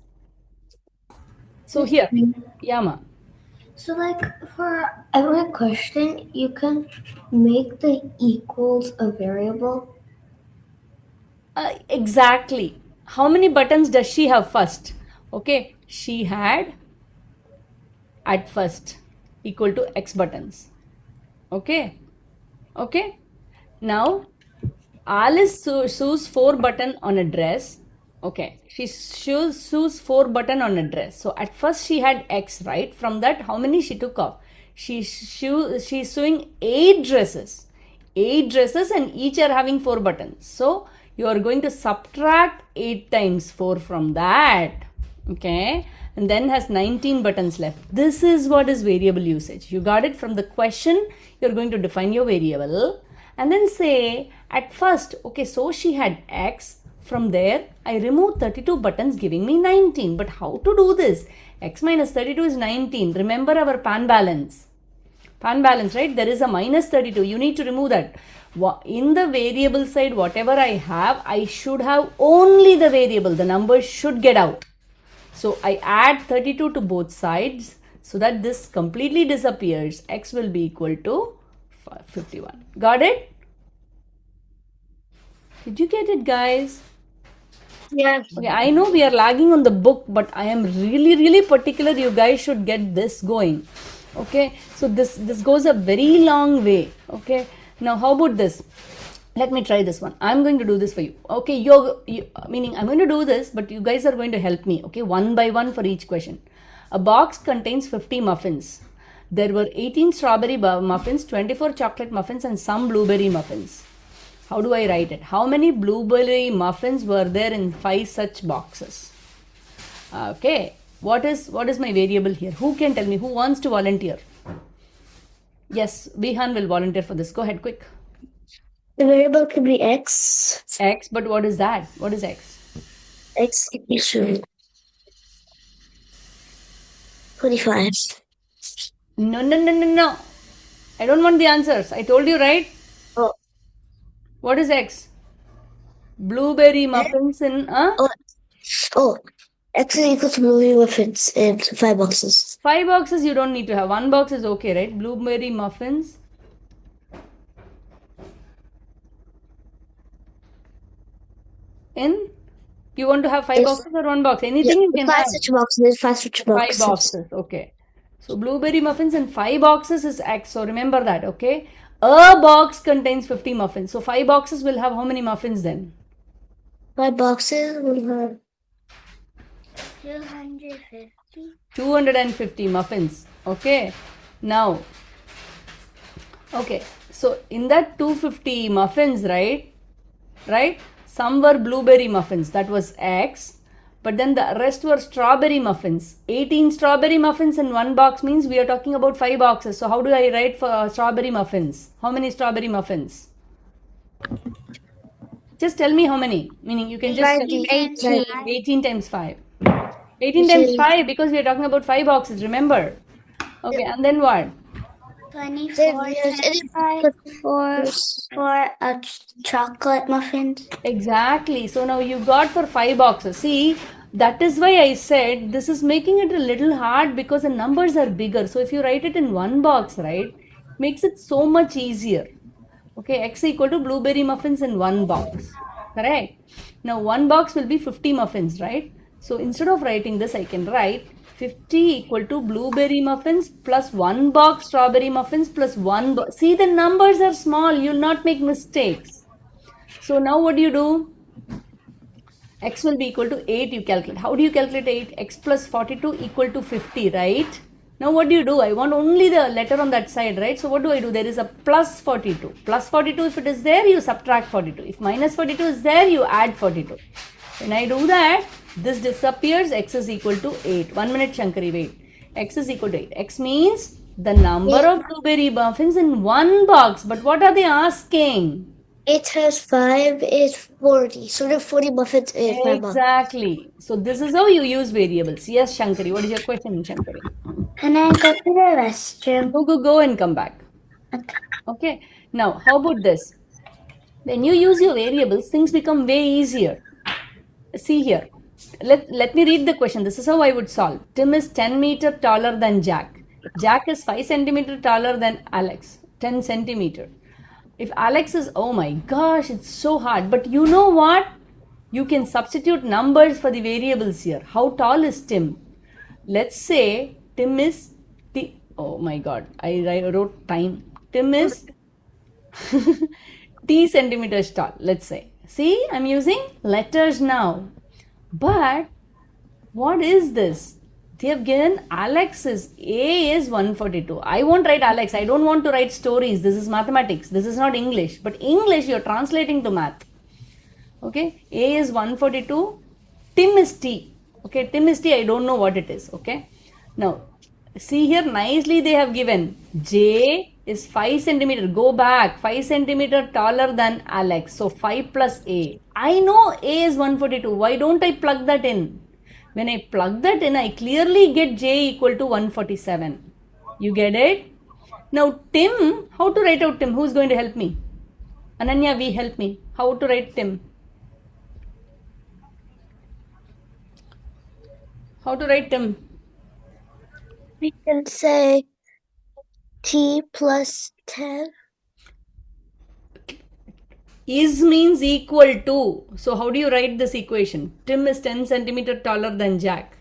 So here, Yama. So, like, for every question, you can make the equals a variable. Exactly. How many buttons does she have first? Okay, she had at first equal to x buttons. Okay. Okay. Now, Alice sews 4 button on a dress. Okay, she sews 4 button on a dress. So at first she had X, right? From that, how many she took off? She's sewing 8 dresses. 8 dresses and each are having 4 buttons. So you are going to subtract 8 times 4 from that. Okay, and then has 19 buttons left. This is what is variable usage. You got it from the question. You're going to define your variable. And then say at first, okay, so she had x. From there, I remove 32 buttons giving me 19. But how to do this? X minus 32 is 19. Remember our pan balance. Pan balance, right? There is a minus 32. You need to remove that. In the variable side, whatever I have, I should have only the variable. The numbers should get out. So I add 32 to both sides so that this completely disappears. X will be equal to 51. Got it? Did you get it, guys? Yes. Okay, I know we are lagging on the book, but I am really particular. You guys should get this going. Okay, so this goes a very long way. Okay, now how about this? Let me try this one. I'm going to do this for you. Okay, meaning I'm going to do this, but you guys are going to help me. Okay, one by one for each question. A box contains 50 muffins. There were 18 strawberry muffins, 24 chocolate muffins, and some blueberry muffins. How do I write it? How many blueberry muffins were there in 5 such boxes? Okay, what is my variable here? Who can tell me? Who wants to volunteer? Yes, Vihan will volunteer for this. Go ahead, quick. The variable could be x. X, but what is that? What is x? X equals 25. No. I don't want the answers. I told you, right? Oh. What is x? Blueberry muffins in X is equal to blueberry muffins in 5 boxes. 5 boxes you don't need to have. 1 box is okay, right? Blueberry muffins in You want to have 5 Yes. boxes or 1 box? Anything you can Five have. such boxes. 5 boxes. Okay. So blueberry muffins in 5 boxes is X. So remember that. Okay. A box contains 50 muffins. So 5 boxes will have how many muffins then? 5 boxes will have 250. 250 muffins. Okay. Now, okay. So in that 250 muffins, right? Some were blueberry muffins, that was X. But then the rest were strawberry muffins. 18 strawberry muffins in one box means we are talking about 5 boxes. So how do I write for strawberry muffins? How many strawberry muffins? Just tell me how many. Meaning you can just tell me 18. 18 times 5. 18 times 5 because we are talking about 5 boxes, remember? Okay, and then what? 24 times 5 for a chocolate muffins. Exactly. So now you got for 5 boxes. See, that is why I said this is making it a little hard because the numbers are bigger. So if you write it in one box, right, makes it so much easier. Okay, X equal to blueberry muffins in one box. Correct. Now one box will be 50 muffins, right? So instead of writing this, I can write 50 equal to blueberry muffins plus one box strawberry muffins plus one box. See, the numbers are small. You'll not make mistakes. So now what do you do? X will be equal to 8, you calculate. How do you calculate 8? X plus 42 equal to 50, right? Now what do? I want only the letter on that side, right? So what do? There is a plus 42. Plus 42, if it is there, you subtract 42. If minus 42 is there, you add 42. When I do that, this disappears. X is equal to 8. 1 minute, Shankari, wait. X is equal to 8. X means the number of blueberry muffins in one box. But what are they asking? 8 times 5 is 40. So the 40 muffins is 5 boxes. Exactly. So this is how you use variables. Yes, Shankari. What is your question, Shankari? Can I go to the restroom? Go and come back. Okay. Okay. Now, how about this? When you use your variables, things become way easier. See here. Let me read the question. This is how I would solve. Tim is 10 meter taller than Jack. Jack is 5 centimeter taller than Alex. 10 centimeter. If Alex is, oh my gosh, it's so hard. But you know what? You can substitute numbers for the variables here. How tall is Tim? Let's say Tim is oh my god, I wrote time. Tim is t centimeters tall, let's say. See, I'm using letters now. But what is this? They have given Alex is A is 142. I won't write Alex. I don't want to write stories. This is mathematics. This is not English. But English you're translating to math. Okay, A is 142. Tim is T. Okay, Tim is T. I don't know what it is. Okay, now see here nicely they have given J is 5 centimeter. Go back, 5 centimeter taller than Alex. So 5 plus A. I know A is 142. Why don't I plug that in? When I plug that in, I clearly get J equal to 147. You get it? Now Tim, how to write out Tim? Who's going to help me? Ananya, we help me. How to write Tim? How to write Tim? We can say T plus 10. Is means equal to. So how do you write this equation? Tim is 10 centimeter taller than Jack.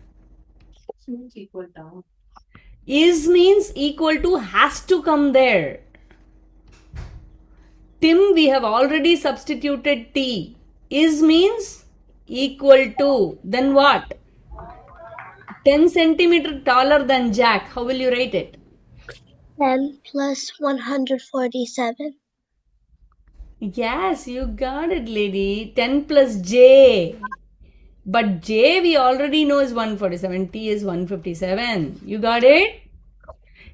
Is means equal to has to come there. Tim we have already substituted T. Is means equal to. Then what? 10 centimeter taller than Jack. How will you write it? 10 plus 147. Yes, you got it, lady. 10 plus J. But J we already know is 147. T is 157. You got it?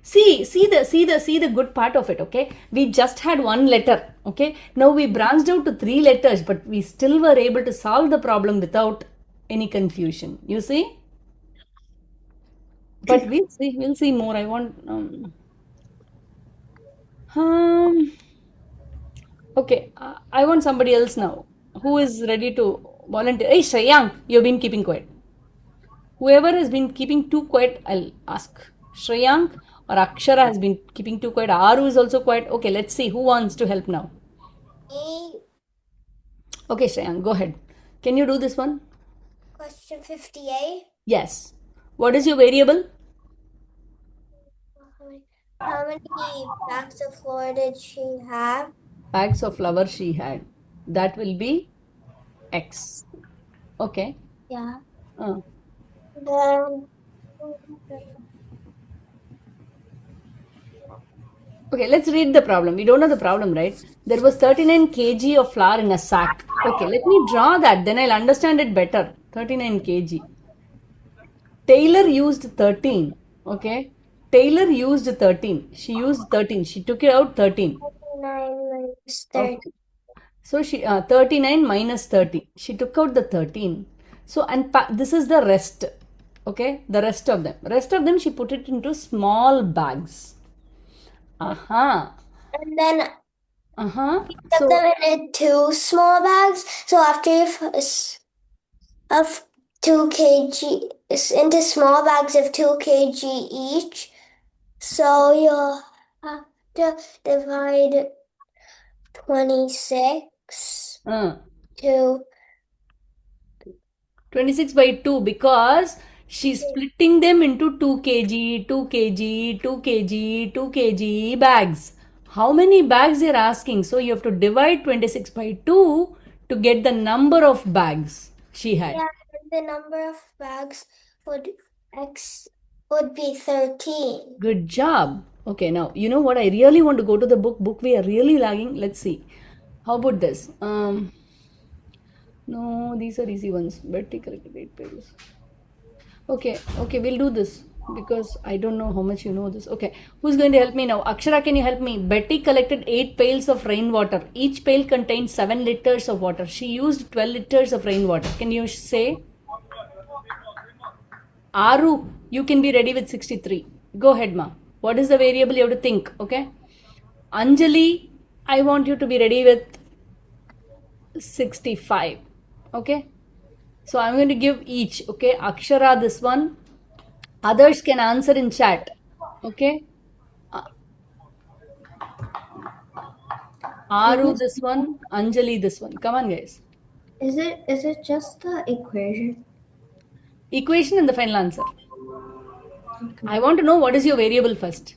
See the good part of it, okay? We just had one letter, okay? Now we branched out to 3 letters, but we still were able to solve the problem without any confusion. You see? But we'll see more. I want okay, I want somebody else now. Who is ready to volunteer? Hey, Shreyank, you've been keeping quiet. Whoever has been keeping too quiet, I'll ask. Shreyank or Akshara has been keeping too quiet. Aru is also quiet. Okay, let's see who wants to help now. Okay, Shreyank, go ahead. Can you do this one? Question 58. Yes. What is your variable? How many bags of flour did she have? Bags of flour she had. That will be X. Okay. Yeah. Uh, Then okay, let's read the problem. We don't know the problem, right? There was 39 kg of flour in a sack. Okay, let me draw that. Then I'll understand it better. 39 kg. Taylor used 13. Okay. Taylor used 13. She used 13. She took it out 13. 9 minus 30. Okay. So she 39 minus 30. She took out the 13. So and this is the rest. Okay, the rest of them. Rest of them she put it into small bags. Aha. And then Uh-huh. put So them in 2 small bags. So after of 2 kg into small bags of 2 kg each. So you'll have to divide 26 to 26 by 2 because she's splitting them into 2 kg, 2 kg, 2 kg, 2 kg bags. How many bags you're asking? So you have to divide 26 by 2 to get the number of bags she had. yeah, the number of bags would be 13. Good job. Okay, now you know what? I really want to go to the book. Book we are really lagging. Let's see. How about this? No, these are easy ones. Betty collected 8 pages. Okay, we'll do this because I don't know how much you know this. Okay, who's going to help me now? Akshara, can you help me? Betty collected 8 pails of rainwater. Each pail contains 7 liters of water. She used 12 liters of rainwater. Can you say? Aru, you can be ready with 63. Go ahead, ma. What is the variable you have to think? Okay. Anjali, I want you to be ready with 65. Okay. So I'm going to give each. Okay. Akshara, this one. Others can answer in chat. Okay. Aru, this one. Anjali, this one. Come on, guys. Is it just the equation? Equation and the final answer. I want to know what is your variable first.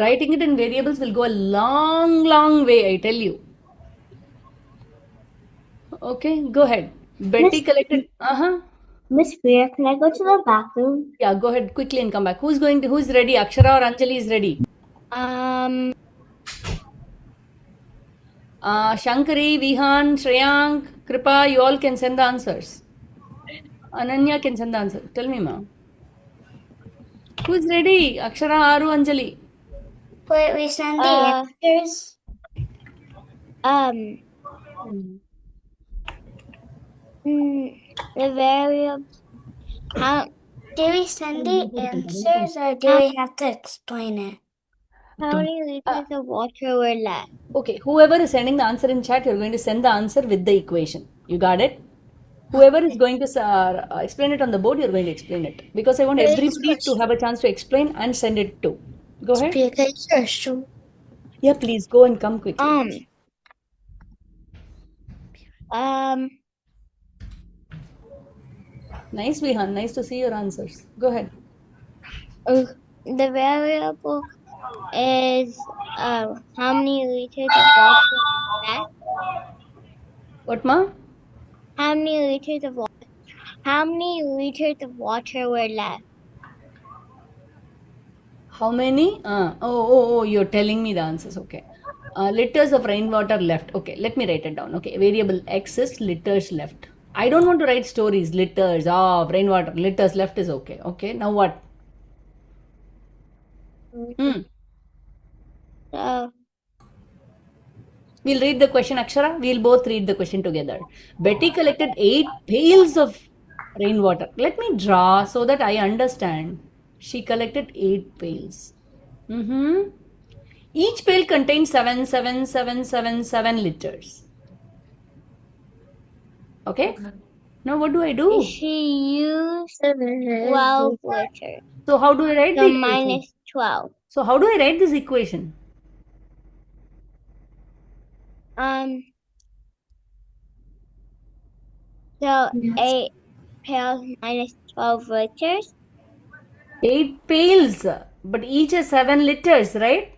Writing it in variables will go a long, long way, I tell you. Okay, go ahead. Betty collected. Miss Priya, can I go to the bathroom? Yeah, go ahead quickly and come back. Who's ready? Akshara or Anjali is ready? Shankari, Vihan, Shreyank, Kripa, you all can send the answers. Ananya can send the answer. Tell me, ma. Who's ready? Akshara, Aru, Anjali. Wait, we send the answers? The variable. Do we send the answers or do we have to explain it? How many liters of water were left? Okay, whoever is sending the answer in chat, you're going to send the answer with the equation. You got it? Whoever is going to explain it on the board, you're going to explain it. Because I want everybody to have a chance to explain and send it too. Go ahead. Yeah, please go and come quickly. Nice, Vihan. Nice to see your answers. Go ahead. The variable is how many liters of water were left? What, ma? How many liters of water were left? How many? You're telling me the answers. Okay. Liters of rainwater left. Okay, let me write it down. Okay, variable X is liters left. I don't want to write stories. Liters of rainwater. Liters left is okay. Okay, now what? We'll read the question, Akshara. We'll both read the question together. Betty collected 8 pails of rainwater. Let me draw so that I understand. She collected 8 pails. Each pail contains 7 liters. Okay? Now what do I do? She used 12 liters. So how do I write So the equation? minus 12. So how do I write this equation? So pails minus 12 liters. 8 pails, but each has 7 liters, right?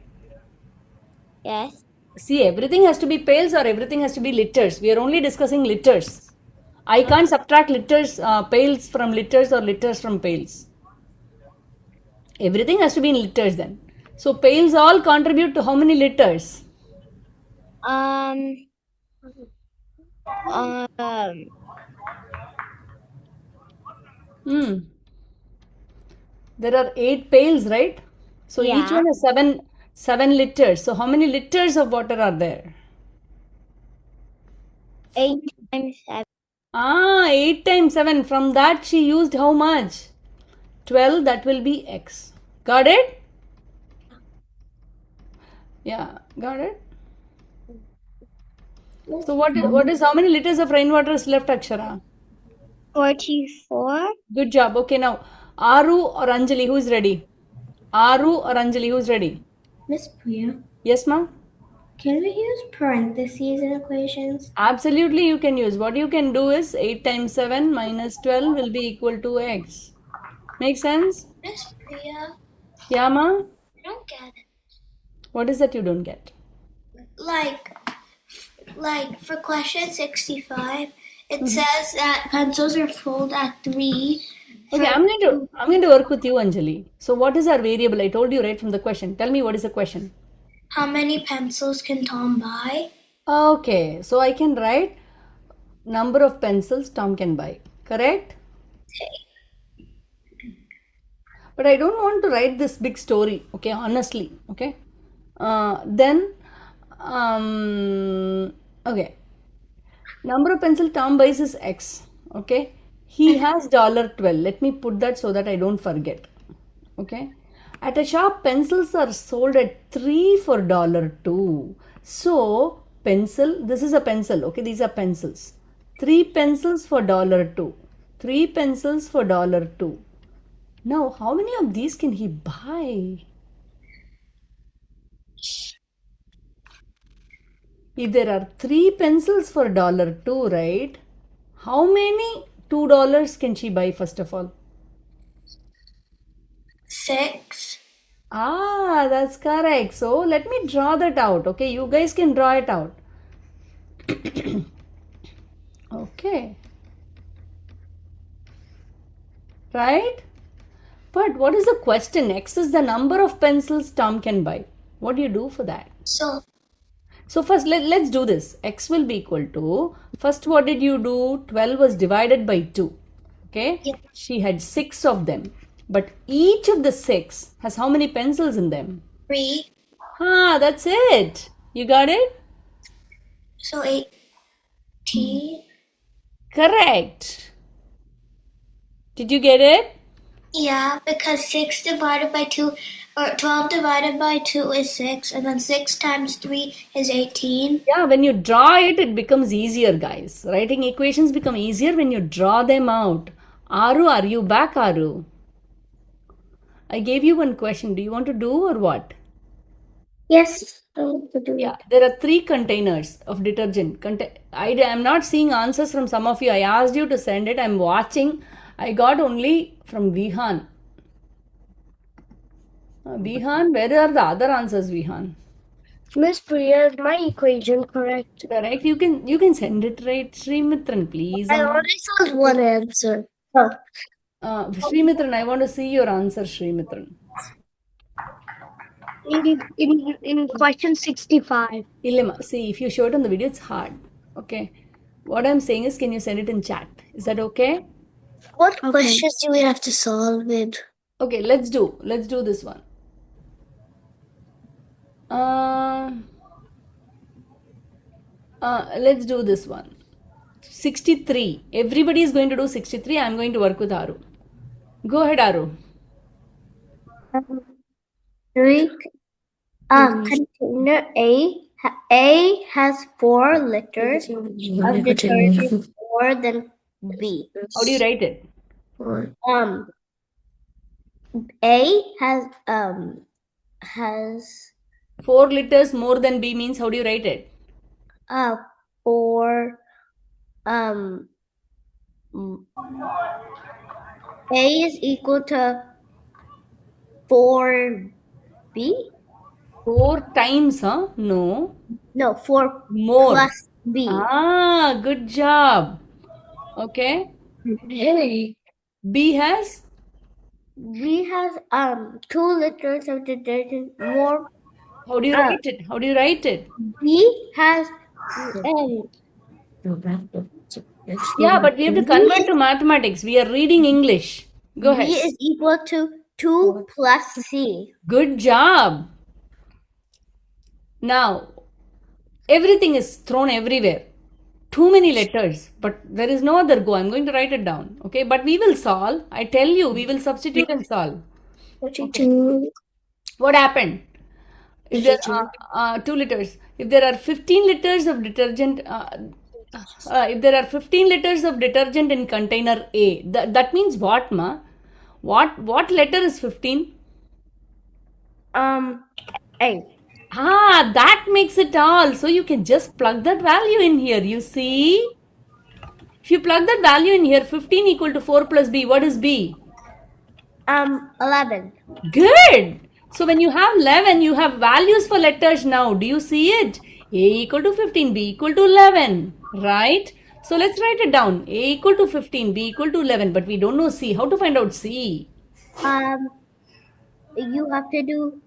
Yes. See, everything has to be pails or everything has to be liters. We are only discussing liters. I can't subtract liters, pails from liters or liters from pails. Everything has to be in liters then. So pails all contribute to how many liters? Um. There are 8 pails, right? So each Yeah. one has 7 liters. So how many liters of water are there? 8 times 7. 8 times 7. From that she used how much? 12. That will be x. Got it? Yeah, got it. So what is how many liters of rainwater is left, Akshara? 44. Good job. Okay, now Aru or Anjali, who is ready? Aru or Anjali, who is ready? Miss Priya, Yes, ma'am. can we use parentheses in equations? Absolutely, you can use. What you can do is 8 times 7 minus 12 will be equal to x. Make sense? Miss Priya, Yeah, ma? I don't get it. What is that you don't get? Like for question 65, it says that pencils are full at 3. Okay, I'm going to work with you, Anjali. So what is our variable? I told you right from the question. Tell me what is the question. How many pencils can Tom buy? Okay, so I can write number of pencils Tom can buy. Correct? But I don't want to write this big story, okay, honestly, okay. Okay, number of pencil Tom buys is x, okay. He has $12. Let me put that so that I don't forget, okay. At a shop, pencils are sold at 3 for $2. So, pencil, this is a pencil, okay, these are pencils. 3 pencils for $2. 3 pencils for $2. Now, how many of these can he buy? If there are 3 pencils for $2, right? How many $2 can she buy first of all? 6. That's correct. So, let me draw that out. Okay, you guys can draw it out. Okay. Right? But what is the question? X is the number of pencils Tom can buy. What do you do for that? So first let's do this. X will be equal to, first what did you do? 12 was divided by 2. Okay? Yep. She had 6 of them. But each of the 6 has how many pencils in them? 3. That's it. You got it? So 18. Correct. Did you get it? Yeah, because 6 divided by 2, or 12 divided by 2 is 6, and then 6 times 3 is 18. Yeah, when you draw it, it becomes easier, guys. Writing equations become easier when you draw them out. Aru, are you back, Aru? I gave you one question. Do you want to do or what? Yes, I want to do Yeah, it. there are 3 containers of detergent. I am not seeing answers from some of you. I asked you to send it. I'm watching. I got only from Vihan. Vihan, where are the other answers, Vihan? Miss Priya, is my equation correct? Correct. You can send it right, Srimitran, please. I already found one answer. Srimitran, I want to see your answer, Srimitran. In question 65. Ilema, see, if you show it on the video, it's hard. Okay. What I'm saying is, can you send it in chat? Is that okay? What questions do we have to solve it? Okay, let's do this one. Let's do this one. 63. Everybody is going to do 63. I'm going to work with Aru. Go ahead, Aru. Container A has 4 liters of detergent more than B. How do you write it? A has 4 liters more than B means how do you write it? 4 Mm, A is equal to 4B? 4 times, huh? No. No, 4 More. plus B. Ah, good job. Okay. Really? B has B has 2 liters of detergent more. how do you Uh, write it? How do you write it? B has Yeah, but we have to convert to mathematics. We are reading English. Go B ahead. is equal to 2 plus C. Good job. Now, everything is thrown everywhere. Too many letters, but there is no other go. I'm going to write it down. Okay, but we will solve. I tell you, we will substitute and solve. Okay. What happened? If there are 2 liters, if there are 15 liters of detergent, if there are 15 liters of detergent in container A, that means what, ma? What letter is 15? A. Ah, that makes it all. So you can just plug that value in here. You see? If you plug that value in here, 15 equal to 4 plus B, what is B? 11. Good. So when you have 11, you have values for letters now. Do you see it? A equal to 15, B equal to 11. Right? So let's write it down. A equal to 15, B equal to 11. But we don't know C. How to find out C? You have to do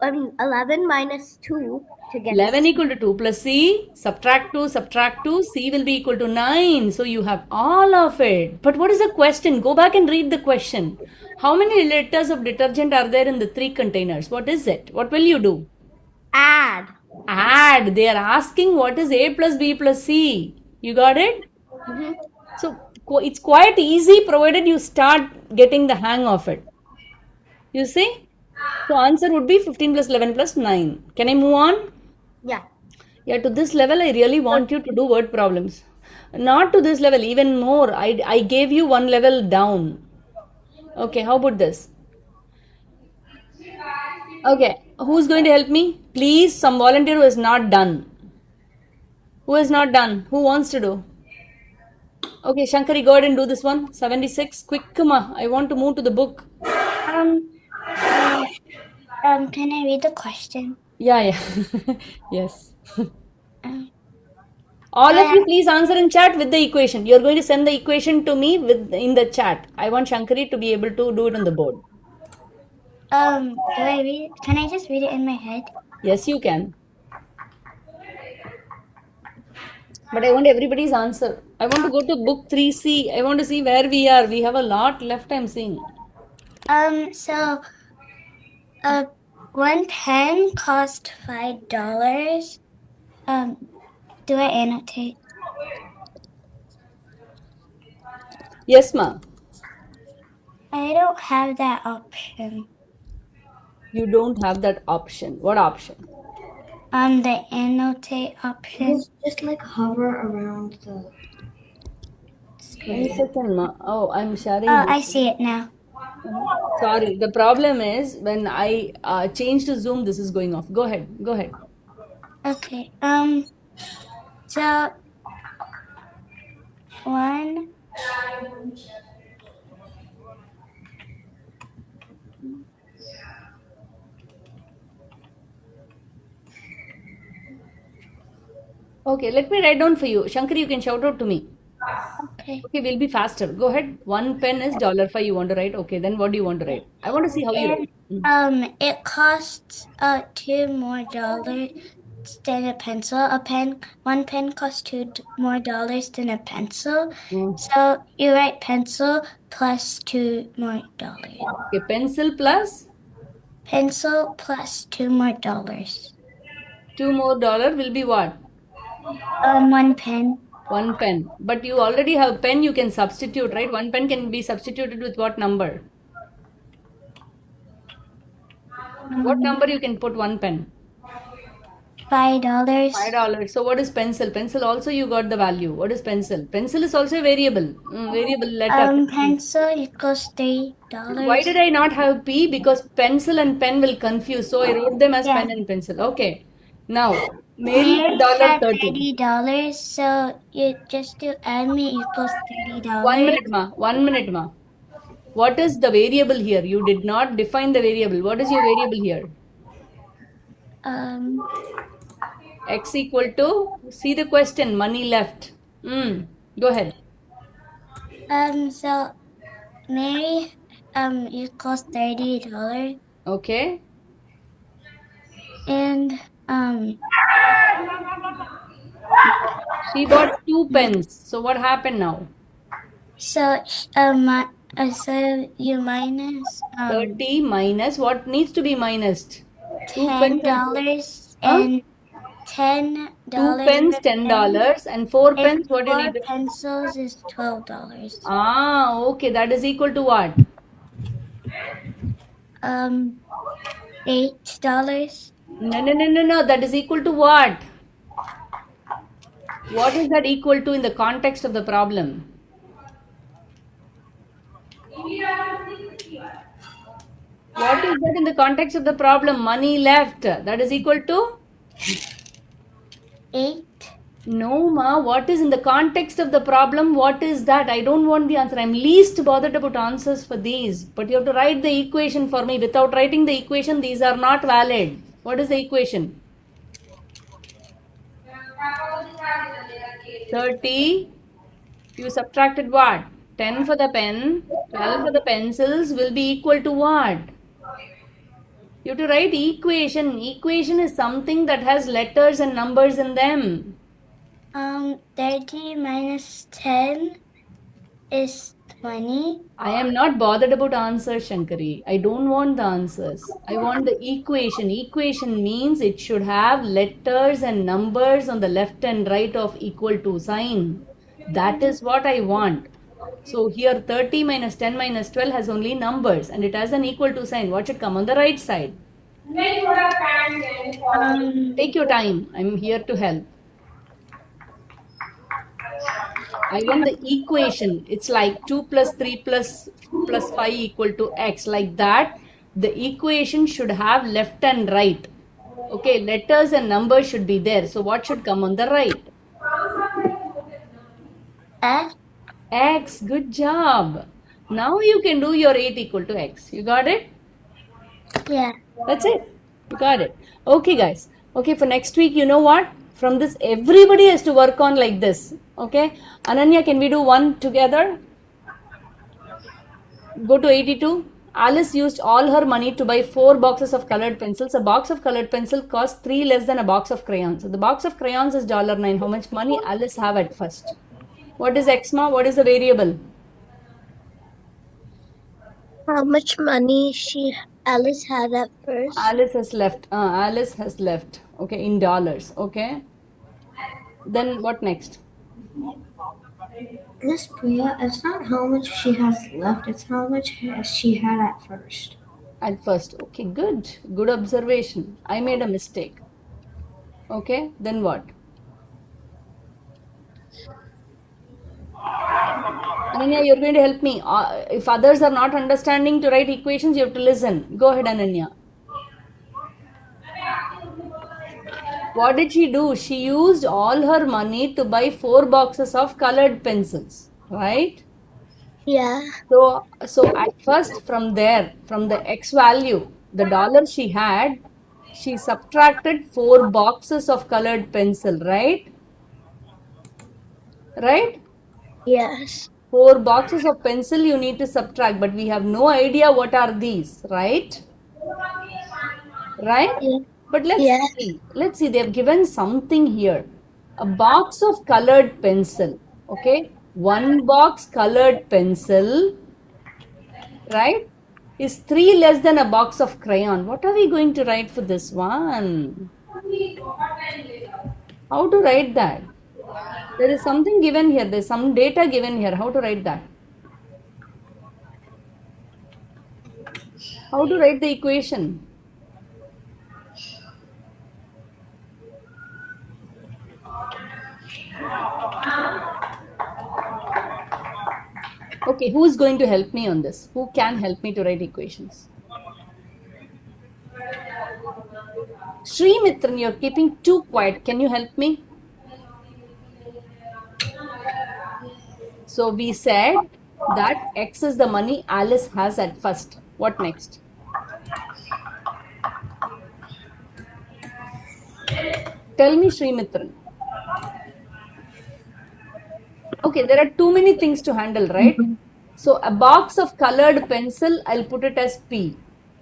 11 minus 2 to get 11 C. equal to 2 plus C. Subtract 2. C will be equal to 9. So you have all of it. But what is the question? Go back and read the question. How many liters of detergent are there in the 3 containers? What is it? What will you do? Add. Add. They are asking what is A plus B plus C. You got it? So it's quite easy provided you start getting the hang of it. You see? So answer would be 15 plus 11 plus 9. Can I move on? Yeah. Yeah, to this level, I really want you to do word problems. Not to this level, even more. I gave you one level down. Okay, how about this? Okay, who's going to help me? Please, some volunteer who is not done. Who is not done? Who wants to do? Okay, Shankari, go ahead and do this one. 76. Quick, come on. I want to move to the book. Can I read the question? Yeah, yeah. Yes. All of you, please answer in chat with the equation. You're going to send the equation to me in the chat. I want Shankari to be able to do it on the board. Do I read it? Can I just read it in my head? Yes, you can. But I want everybody's answer. I want to go to book 3C. I want to see where we are. We have a lot left, I'm seeing. So, one pen cost $5. Do I annotate? Yes, ma. I don't have that option. You don't have that option. What option? The annotate option. Just like hover around the One second, ma. Oh, I'm sharing. Oh, I see it now. Sorry. The problem is when I change to Zoom, this is going off. Go ahead. Go ahead. Okay. So one. Okay, let me write down for you. Shankar, you can shout out to me. Okay. Okay, we'll be faster. Go ahead. One pen is $5 you want to write. Okay, then what do you want to write? I want to see how you write. It costs $2 more than a pencil. One pen costs $2 more than a pencil. So you write pencil plus $2 more. Okay, pencil plus Pencil plus $2 more. $2 more will be what? One pen. One pen. But you already have pen, you can substitute, right? One pen can be substituted with what number? What number you can put one pen? $5. $5. So what is pencil? Pencil also you got the value. What is pencil? Pencil is also a variable. Variable letter. Pencil equals $3. Why did I not have P? Because pencil and pen will confuse. So I wrote them as pen and pencil. Okay. Now, Mary had $30. $30, so you just do add me equals $30. 1 minute, ma. 1 minute, ma. What is the variable here? You did not define the variable. What is your variable here? X equal to, see the question, money left. Go ahead. So Mary equals $30. Okay. And She bought 2 pens. So what happened now? so so you minus 30 minus what needs to be minused? 2 pens $10 and $10 2 pens $10 and 4 pens what do you 4 need? pencils is $12. Okay, that is equal to what? $8. No, that is equal to what? What is that equal to in the context of the problem? What is that in the context of the problem? Money left. That is equal to? 8. No, ma. What is in the context of the problem? What is that? I don't want the answer. I'm least bothered about answers for these. But you have to write the equation for me. Without writing the equation, these are not valid. What is the equation? 30. You subtracted what? 10 for the pen, 12 for the pencils will be equal to what? You have to write equation. Equation is something that has letters and numbers in them. 30 minus 10 is 20. I am not bothered about answers, Shankari. I don't want the answers. I want the equation. Equation means it should have letters and numbers on the left and right of equal to sign. That is what I want. So here 30 minus 10 minus 12 has only numbers and it has an equal to sign. What should come on the right side? Take your time. I'm here to help. I want the equation. It's like 2 plus 3 plus 5 equal to x. Like that, the equation should have left and right. Okay, letters and numbers should be there. So what should come on the right? X. X. Good job. Now you can do your 8 equal to x. You got it? Yeah. That's it. You got it. Okay, guys. Okay, for next week, you know what? From this, everybody has to work on like this. Okay. Ananya, can we do one together? Go to 82. Alice used all her money to buy 4 boxes of colored pencils. A box of colored pencil costs 3 less than a box of crayons. So the box of crayons is $9. How much money Alice have at first? What is Xma? What is the variable? How much money Alice had at first? Alice has left. Alice has left. Okay, in dollars. Okay. Then what next? Miss Priya, it's not how much she has left, it's how much she had at first. At first. Okay, good. Good observation. I made a mistake. Okay, then what? Ananya, you're going to help me. If others are not understanding to write equations, you have to listen. Go ahead, Ananya. What did she do? She used all her money to buy 4 boxes of colored pencils, right? Yeah. So at first from there, from the X value, the dollar she had, she subtracted 4 boxes of colored pencil, right? Right? Yes. 4 boxes of pencil you need to subtract, but we have no idea what are these, right? Right? Yeah. But let's Yeah. see. Let's see. They have given something here. A box of colored pencil. Okay. 1 box colored pencil, right, is 3 less than a box of crayon. What are we going to write for this one? How to write that? There is something given here. There is some data given here. How to write that? How to write the equation? Okay, who is going to help me on this? Who can help me to write equations? Sri Mitran, you're keeping too quiet. Can you help me? So we said that X is the money Alice has at first. What next? Tell me, Sri Mitran. Okay, there are too many things to handle, right? So a box of colored pencil, I'll put it as P.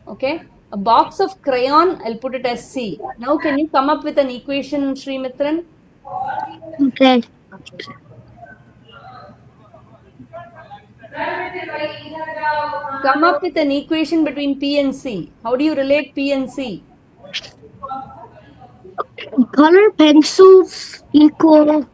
Okay. A box of crayon, I'll put it as C. Now, can you come up with an equation, Sri Mitran? Okay. Come up with an equation between P and C. How do you relate P and C? Color pencils equal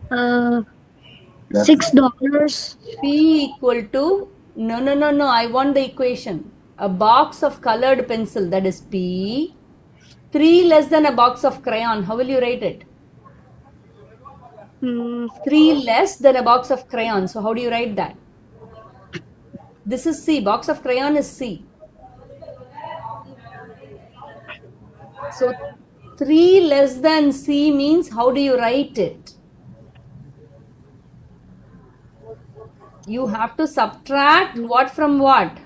$6. P equal to, no, I want the equation. A box of colored pencil, that is P. 3 less than a box of crayon. How will you write it? 3 less than a box of crayon. So how do you write that? This is C. Box of crayon is C. So 3 less than C means how do you write it? You have to subtract what from what?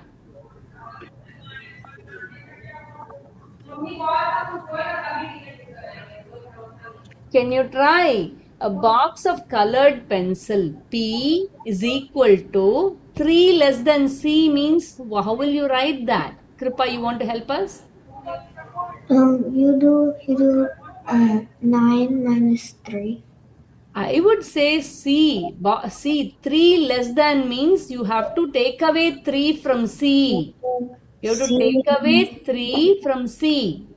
Can you try? A box of colored pencil P is equal to 3 less than C means how will you write that? Kripa, you want to help us? You do 9 minus 3. I would say C. C, 3 less than means you have to take away 3 from C. You have to C. take away 3 from C.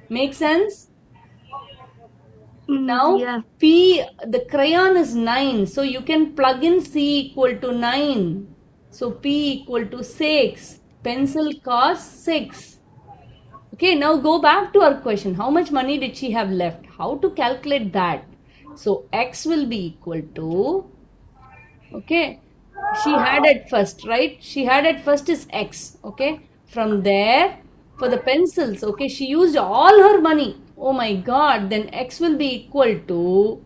Make sense? Now, Yeah. P, the crayon is 9. So you can plug in C equal to 9. So P equal to 6. Pencil costs 6. Okay, now go back to our question. How much money did she have left? How to calculate that? So X will be equal to, okay, she had at first, right? She had at first is X, okay. From there, for the pencils, okay, she used all her money. Oh my God, then X will be equal to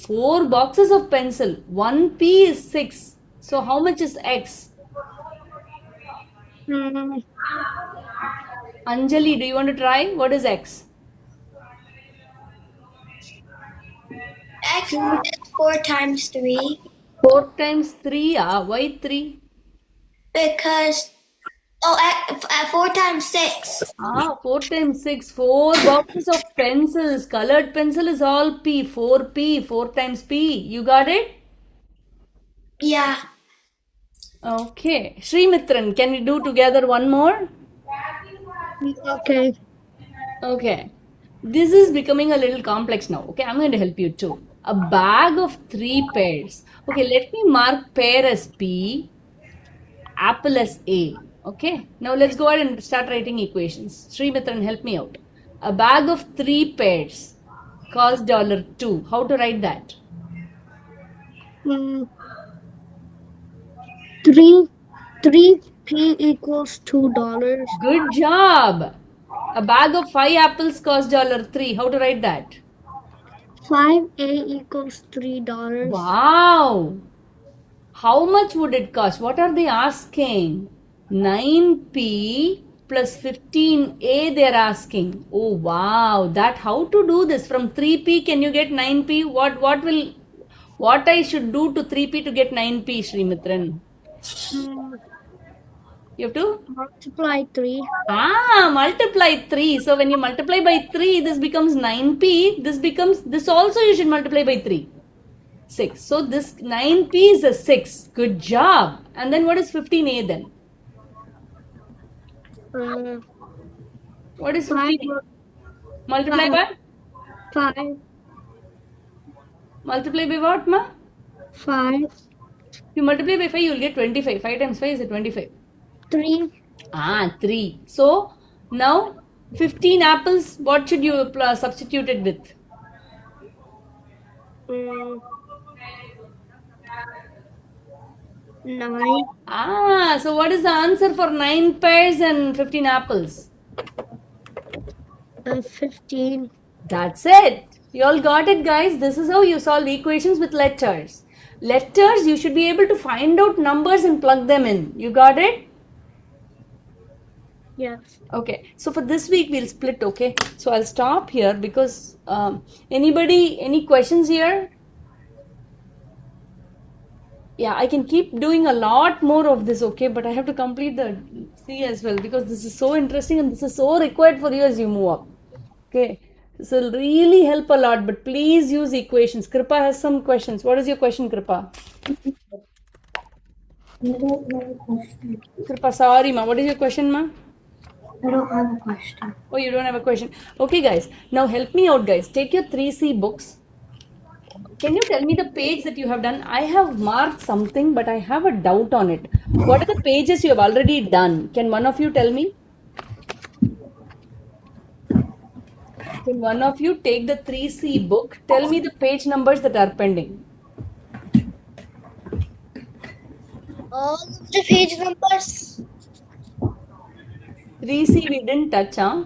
4 boxes of pencil. 1P is 6. So how much is X? Anjali, do you want to try? What is X? X is 4 times 3 4 times 3, why 3? because, 4 times 6. 4 times 6, 4 boxes of pencils. Colored pencil is all P, 4P, 4 times P. You got it? Yeah. Okay. Sri Mitran, can we do together one more? Okay. Okay. This is becoming a little complex now. Okay, I'm going to help you too. A bag of 3 pears. Okay, let me mark pear as P, apple as A. Okay, now let's go ahead and start writing equations. Sri Mitran, help me out. A bag of 3 pears costs $2. How to write that? 3P equals $2. Good job. A bag of 5 apples costs $3. How to write that? 5A equals $3. Wow. How much would it cost? What are they asking? 9P plus 15A they're asking. Oh wow. That how to do this? From 3P can you get 9P? What I should do to 3P to get 9P, Srimitran? You have to? Multiply 3. Multiply 3. So when you multiply by 3, this becomes 9P. This also you should multiply by 3. 6. So this 9P is a 6. Good job. And then what is 15A then? What is 15A? Multiply by? 5. Multiply by what, ma? 5. If you multiply by 5, you will get 25. 5 times 5 is 25. 3. 3. So now 15 apples, what should you substitute it with? 9. So what is the answer for 9 pears and 15 apples? 15. That's it. You all got it, guys. This is how you solve equations with letters. Letters, you should be able to find out numbers and plug them in. You got it? Yes. Okay, so for this week we'll split, okay? So I'll stop here because any questions here? Yeah, I can keep doing a lot more of this, okay? But I have to complete the C as well because this is so interesting and this is so required for you as you move up. Okay, this will really help a lot, but please use equations. Kripa has some questions. What is your question, Kripa? I don't have a question. Kripa, sorry, ma. What is your question, ma? I don't have a question. Oh, you don't have a question. Okay, guys. Now help me out, guys. Take your 3C books. Can you tell me the page that you have done? I have marked something, but I have a doubt on it. What are the pages you have already done? Can one of you tell me? Can one of you take the 3C book? Tell me the page numbers that are pending. All of the page numbers. 3C we didn't touch, huh?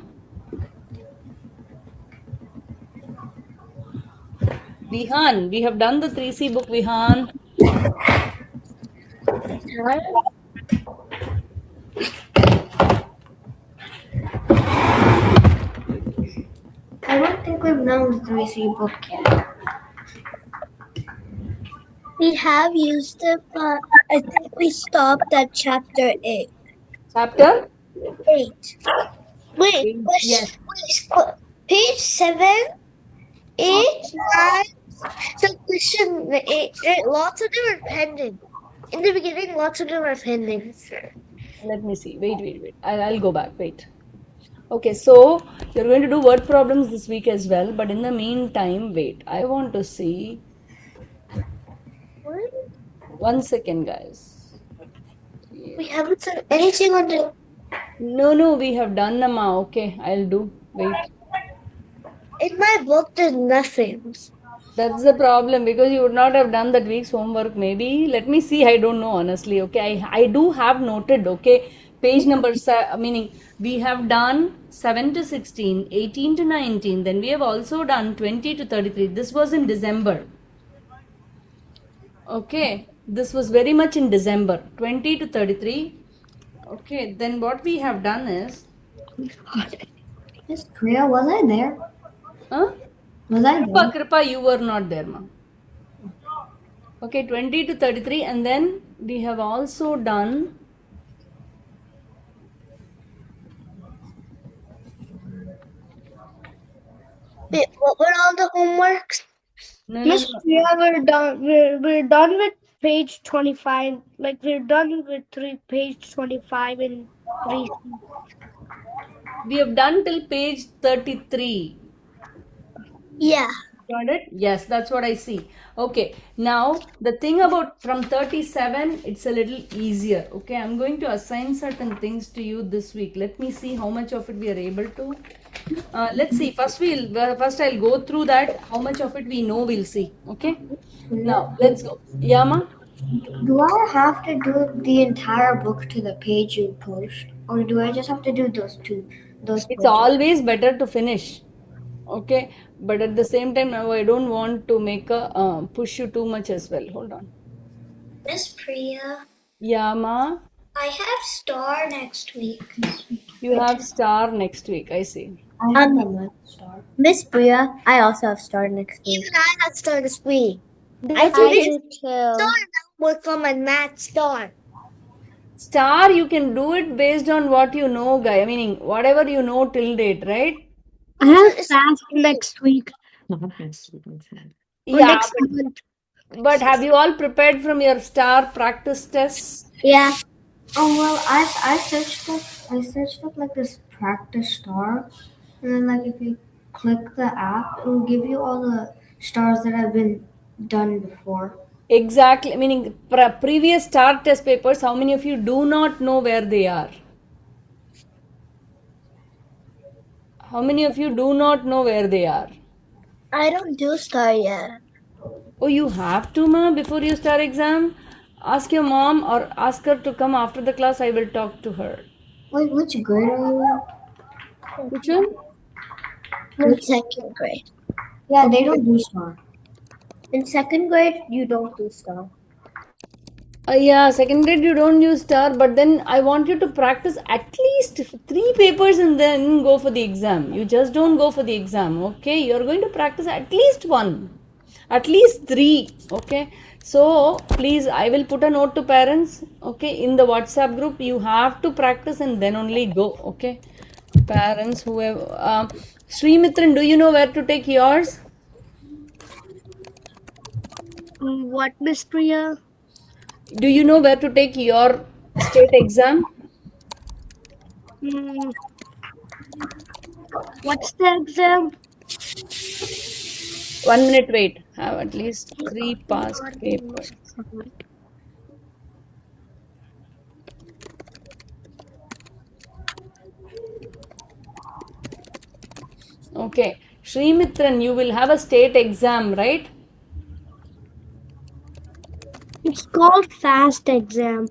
Vihan, we have done the 3C book, Vihan. I don't think we've done the 3C book yet. We have used it, but I think we stopped at chapter 8. Chapter? 8. Wait, Yes. page 7, 8, 9. So question 8. Lots of them are pending. In the beginning, lots of them are pending. Let me see. Wait. I'll go back. Wait. Okay, so you're going to do word problems this week as well, but in the meantime, wait. I want to see. 1 second, guys. We haven't done anything on the. No, we have done Nama. Okay, I'll do. Wait. In my book, there's nothing. That's the problem because you would not have done that week's homework. Maybe let me see. I don't know honestly. Okay, I do have noted. Okay, page number meaning we have done 7 to 16, 18 to 19. Then we have also done 20 to 33. This was in December. Okay, this was very much in December. 20 to 33. Okay, then what we have done is. Miss Priya, was I there? Huh? Was I there? Kripa, you were not there, ma. Okay, 20 to 33, and then we have also done. Wait, what were all the homeworks? No. Priya, we're done with page 25. Like we're done with page 25 and 3. We have done till page 33. Yeah. Got it? Yes, that's what I see. Okay, now the thing about from 37, it's a little easier. Okay, I'm going to assign certain things to you this week. Let me see how much of it we are able to. Let's see. First I'll go through that. How much of it we know, we'll see. Okay. Now let's go. Yama. Do I have to do the entire book to the page you post, or do I just have to do those It's pages? always better to finish. Okay, but at the same time, now I don't want to make a push you too much as well. Hold on. Miss Priya, Yama. I have star next week. You have star next week. I see. I have the math star. Miss Priya, I also have star next week. Even I have star this week. I do too. Star now work on my math star. Star, you can do it based on what you know, guy. Meaning whatever you know till date, right? I have fast next week. Yeah, next month. but have you all prepared from your star practice tests? Yeah. Oh well, I searched up like this practice star, and then like if you click the app, it will give you all the stars that have been done before. Exactly. Meaning previous star test papers, how many of you do not know where they are? How many of you do not know where they are? I don't do star yet. Oh, you have to, ma, before you start exam? Ask your mom or ask her to come after the class. I will talk to her. Wait, which grade are you at? Which one? In second grade. Yeah, they don't do star. In second grade, you don't do star. Yeah, second grade you don't use star, but then I want you to practice at least 3 papers and then go for the exam. You just don't go for the exam, okay? You're going to practice at least one, at least 3, okay? So please, I will put a note to parents, okay? In the WhatsApp group, you have to practice and then only go, okay? Parents, whoever. Srimitran, do you know where to take yours? What, Miss Priya? Do you know where to take your state exam? Mm, what's the exam? 1 minute wait. Have at least 3 past papers. Okay. Srimitran, you will have a state exam, right? It's called fast exam.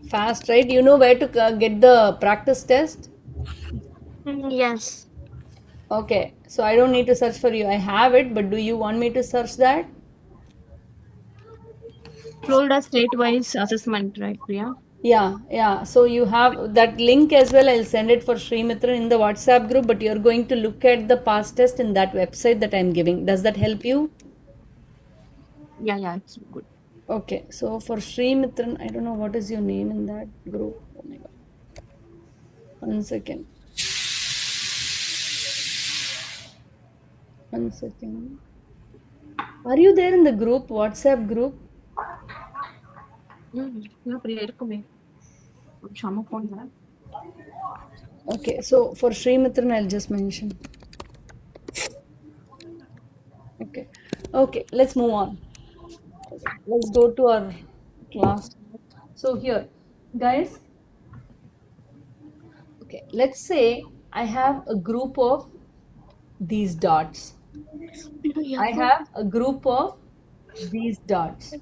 Fast, right? You know where to get the practice test? Yes. Okay. So I don't need to search for you. I have it, but do you want me to search that? Florida state-wise assessment, right, Priya? Yeah, yeah. So you have that link as well. I'll send it for Srimitran in the WhatsApp group, but you're going to look at the past test in that website that I'm giving. Does that help you? Yeah, it's good. Okay. So for Srimitran, I don't know what is your name in that group. Oh my God. 1 second. 1 second. Are you there in the group, WhatsApp group? Yeah, Priya, இருக்குமே. Shama phone है. Okay, so for Srimitran, I'll just mention. Okay, okay, let's move on. Okay, let's go to our class. So here, guys, okay, let's say I have a group of these dots. I have a group of these dots.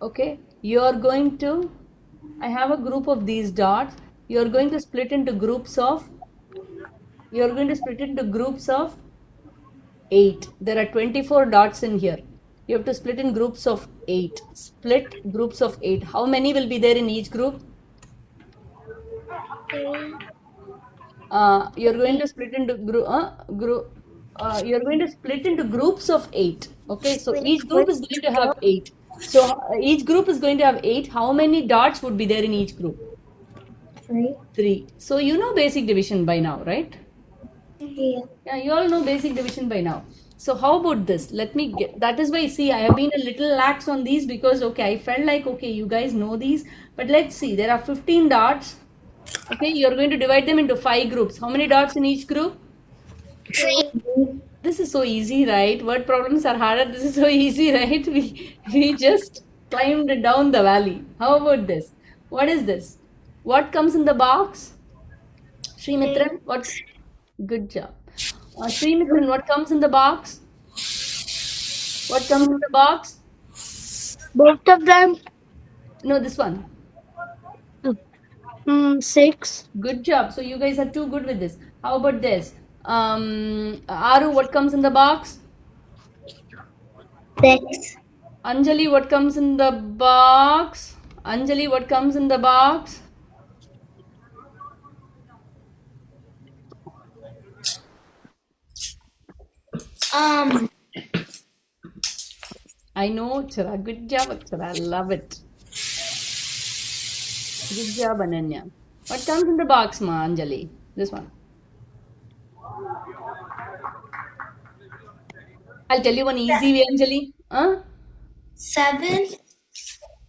Okay, you're going to, I have a group of these dots. You're going to split into groups of, you're going to split into groups of 8. There are 24 dots in here. You have to split in groups of 8. Split groups of 8. How many will be there in each group? You're going to split into you're going to split into groups of 8. Okay, so each group is going to have 8. So each group is going to have 8. How many dots would be there in each group? 3. 3. So you know basic division by now, right? Yeah. Yeah, you all know basic division by now. So how about this? Let me get, that is why, see, I have been a little lax on these because, okay, I felt like, okay, you guys know these, but let's see, there are 15 dots. Okay, you're going to divide them into 5 groups. How many dots in each group? 3. This is so easy, right? Word problems are harder. This is so easy, right? We just climbed down the valley. How about this? What is this? What comes in the box? Srimitran, what? Good job. Srimitran, what comes in the box? What comes in the box? Both of them. No, this one. 6. Good job. So you guys are too good with this. How about this? Aru, what comes in the box? 6. Anjali, what comes in the box? Anjali, what comes in the box? I know, Chara. Good job, Chara. Love it. Good job, Ananya. What comes in the box, Ma Anjali? This one. I'll tell you one easy way, Anjali. 7.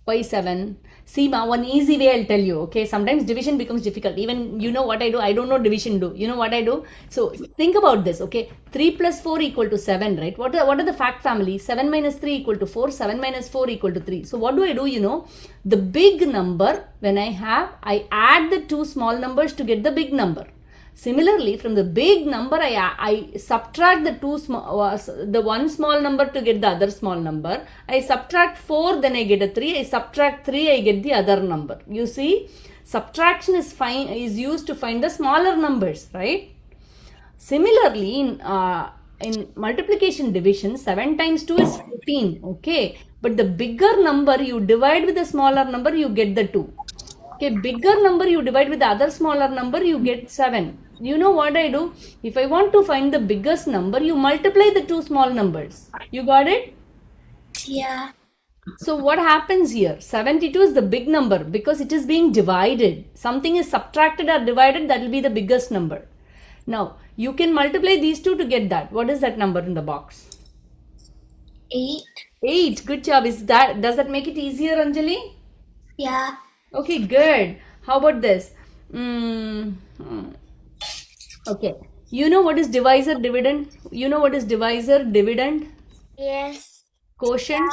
Why 7? See, Ma, one easy way I'll tell you, okay? Sometimes division becomes difficult. Even you know what I do? I don't know division do. You know what I do? So think about this, okay? 3 plus 4 equal to 7, right? What are the fact families? 7 minus 3 equal to 4, 7 minus 4 equal to 3. So what do I do, you know? The big number, when I add the two small numbers to get the big number. Similarly, from the big number, I subtract the one small number to get the other small number. I subtract 4, then I get a 3. I subtract 3, I get the other number. You see, subtraction is used to find the smaller numbers, right? Similarly, in multiplication division, 7 times 2 is 14, okay? But the bigger number you divide with the smaller number, you get the 2. Okay, bigger number you divide with the other smaller number, you get 7. You know what I do? If I want to find the biggest number, you multiply the two small numbers. You got it? Yeah. So what happens here? 72 is the big number because it is being divided. Something is subtracted or divided, that will be the biggest number. Now, you can multiply these two to get that. What is that number in the box? 8. 8. Good job. Does that make it easier, Anjali? Yeah. Okay, good. How about this? Okay. You know what is divisor, dividend? You know what is divisor, dividend? Yes. Quotient,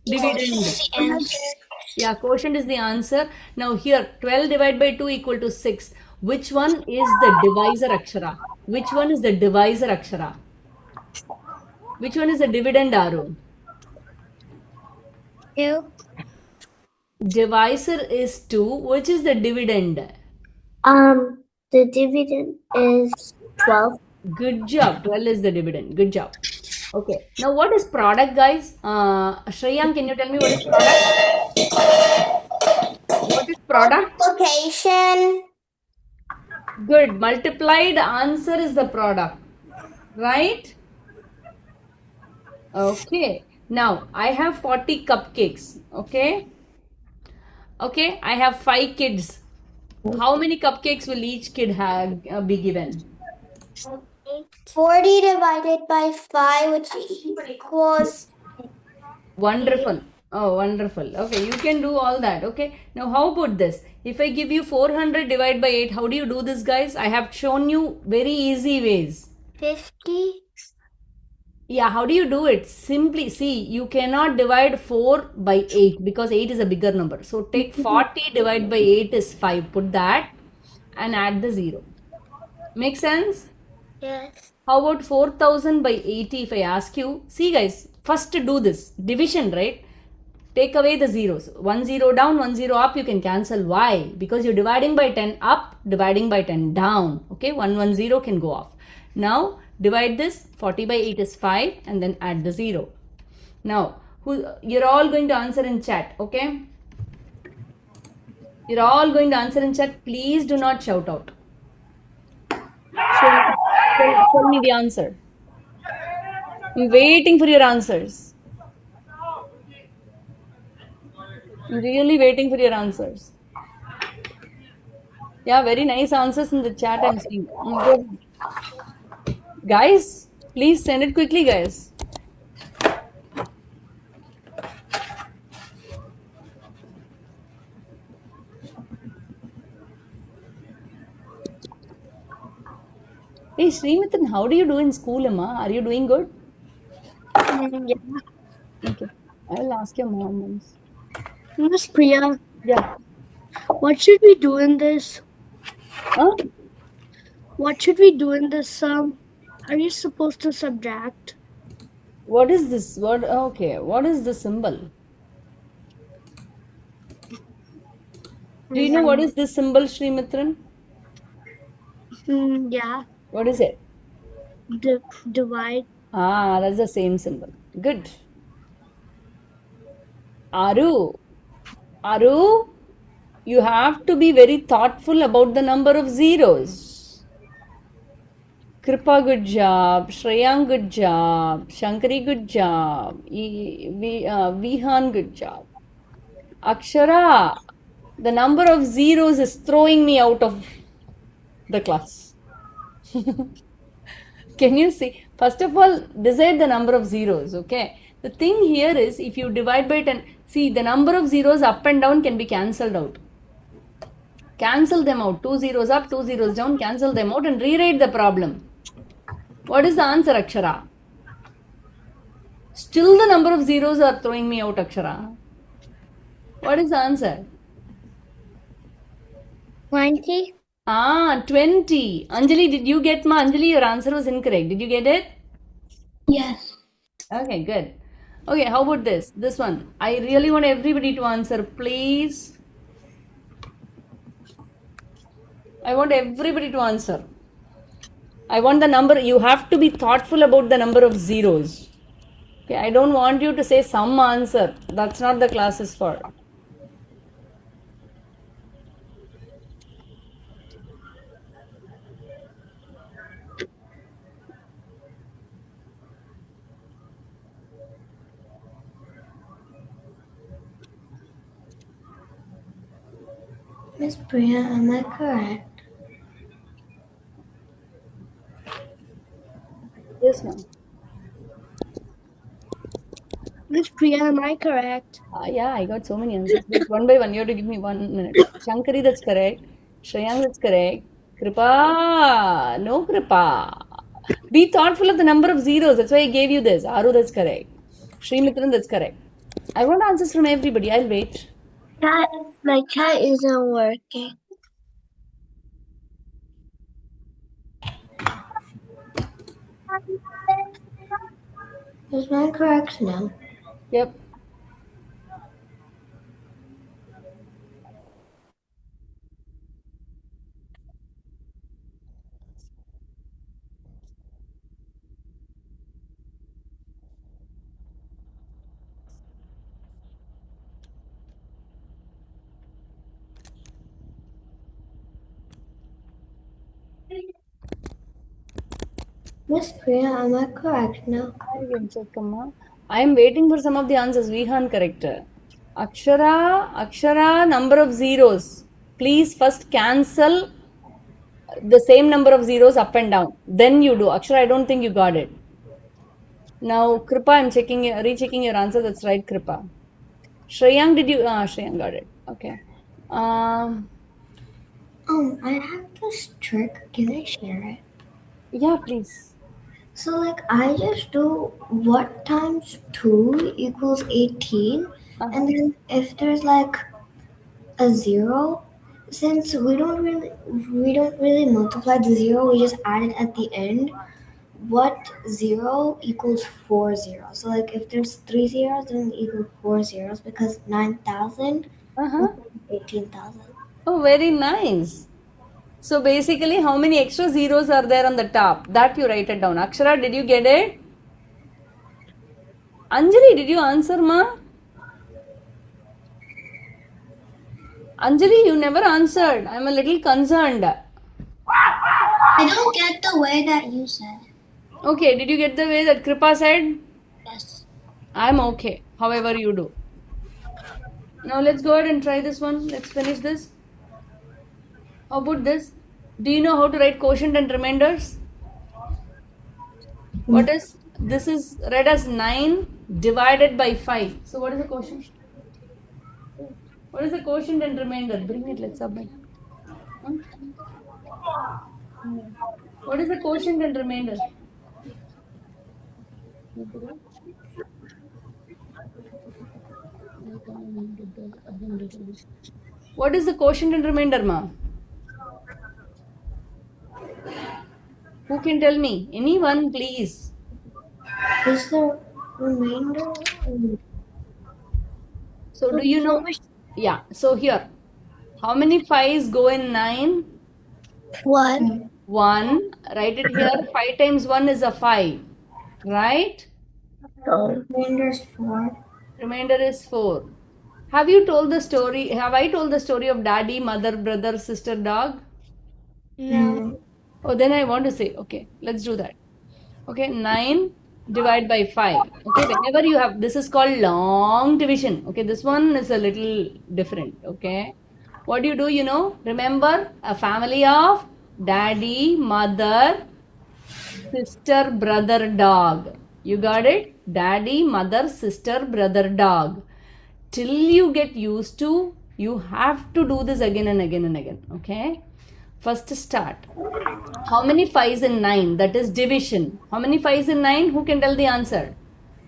dividend. The answer. Yeah, quotient is the answer. Now here, 12 divided by 2 equal to 6. Which one is the divisor akshara? Which one is the divisor akshara? Which one is the dividend arrow? 2. Divisor is 2. Which is the dividend? The dividend is 12. Good job. 12 is the dividend. Good job. Okay. Now what is product, guys? Shreyang, can you tell me what is product? What is product? Multiplication. Good. Multiplied answer is the product. Right? Okay. Now I have 40 cupcakes. Okay. Okay. I have 5 kids. How many cupcakes will each kid be given? 40 divided by 5, which equals. Wonderful. Oh, wonderful. Okay, you can do all that. Okay. Now, how about this? If I give you 400 divided by 8, how do you do this, guys? I have shown you very easy ways. 50. Yeah, how do you do it? Simply, see, you cannot divide 4 by 8 because 8 is a bigger number. So, take 40 divided by 8 is 5. Put that and add the 0. Make sense? Yes. How about 4000 by 80 if I ask you? See, guys, first do this. Division, right? Take away the zeros. 1 0 down, 1 0 up, you can cancel. Why? Because you're dividing by 10 up, dividing by 10 down. Okay, 1 1 0 can go off. Now, divide this. 40 by 8 is 5 and then add the 0. Now, you're all going to answer in chat, okay? You're all going to answer in chat. Please do not shout out. Tell me the answer. I'm waiting for your answers. I'm really waiting for your answers. Yeah, very nice answers in the chat I'm seeing. Good. Guys, please send it quickly, guys. Hey, Srimithan, how do you do in school, Amma? Are you doing good? Yeah. Okay. I will ask your mom once. Miss Priya, Yeah. what should we do in this? Huh? What should we do in this sum? Are you supposed to subtract? What is this? Okay. What is the symbol? Do you know what is this symbol, Srimitran? Yeah. What is it? Divide. Ah, that's the same symbol. Good. Aru, you have to be very thoughtful about the number of zeros. Kripa, good job. Shreyang, good job. Shankari, good job. Vihan, good job. Akshara, the number of zeros is throwing me out of the class. Can you see? First of all, decide the number of zeros, okay? The thing here is, if you divide by 10, see, the number of zeros up and down can be cancelled out. Cancel them out. 2 zeros up, 2 zeros down, cancel them out and rewrite the problem. What is the answer, Akshara? Still the number of zeros are throwing me out, Akshara. What is the answer? 20. 20. Anjali, did you get ma? Anjali, your answer was incorrect. Did you get it? Yes. Okay, good. Okay, how about this? This one. I really want everybody to answer, please. I want everybody to answer. I want the number. You have to be thoughtful about the number of zeros. Okay, I don't want you to say some answer. That's not the class is for. Miss Priya, am I correct? Yes, ma'am. Miss Priya, am I correct? Yeah, I got so many answers. Wait, one by one, you have to give me 1 minute. Shankari, that's correct. Shreyang, that's correct. Kripa, no Kripa. Be thoughtful of the number of zeros. That's why I gave you this. Aru, that's correct. Srimitran, that's correct. I want answers from everybody. I'll wait. My chat isn't working. Is mine correct now? Yep. Miss Priya, am I correct now? I am waiting for some of the answers. Vihan, correct. Akshara, number of zeros. Please first cancel the same number of zeros up and down. Then you do. Akshara, I don't think you got it. Now, Kripa, I'm rechecking your answer. That's right, Kripa. Shreyang, did you? Shreyang got it. Okay. I have this trick. Can I share it? Yeah, please. So like I just do what times 2 equals 18, and then if there's like a 0, since we don't really multiply the 0, we just add it at the end. What 0 equals 4 zeros? So like if there's 3 zeros, then it equals 4 zeros because 9,000 equals 18,000. Oh, very nice. So basically, how many extra zeros are there on the top? That you write it down. Akshara, did you get it? Anjali, did you answer, ma? Anjali, you never answered. I'm a little concerned. I don't get the way that you said. Okay, did you get the way that Kripa said? Yes. I'm okay, however you do. Now let's go ahead and try this one. Let's finish this. How about this? Do you know how to write quotient and remainders? What is this? Is read as 9 divided by 5. So what is the quotient? What is the quotient and remainder? Bring it, let's submit. What is the quotient and remainder? What is the quotient and remainder, ma? Who can tell me? Anyone, please. Is the remainder? So do you know? Yeah. So here, how many 5s go in 9? 1. 1. Write it here. 5 times 1 is a 5. Right? Remainder is 4. Remainder is 4. Have you told the story? Have I told the story of daddy, mother, brother, sister, dog? No. Oh, then I want to say, okay, let's do that. Okay, 9 divide by 5. Okay, whenever you have, this is called long division. Okay, this one is a little different. Okay, what do you do? You know, remember a family of daddy, mother, sister, brother, dog. You got it? Daddy, mother, sister, brother, dog. Till you get used to, you have to do this again and again and again. Okay, first start. How many 5s in 9? That is division. How many 5s in 9? Who can tell the answer?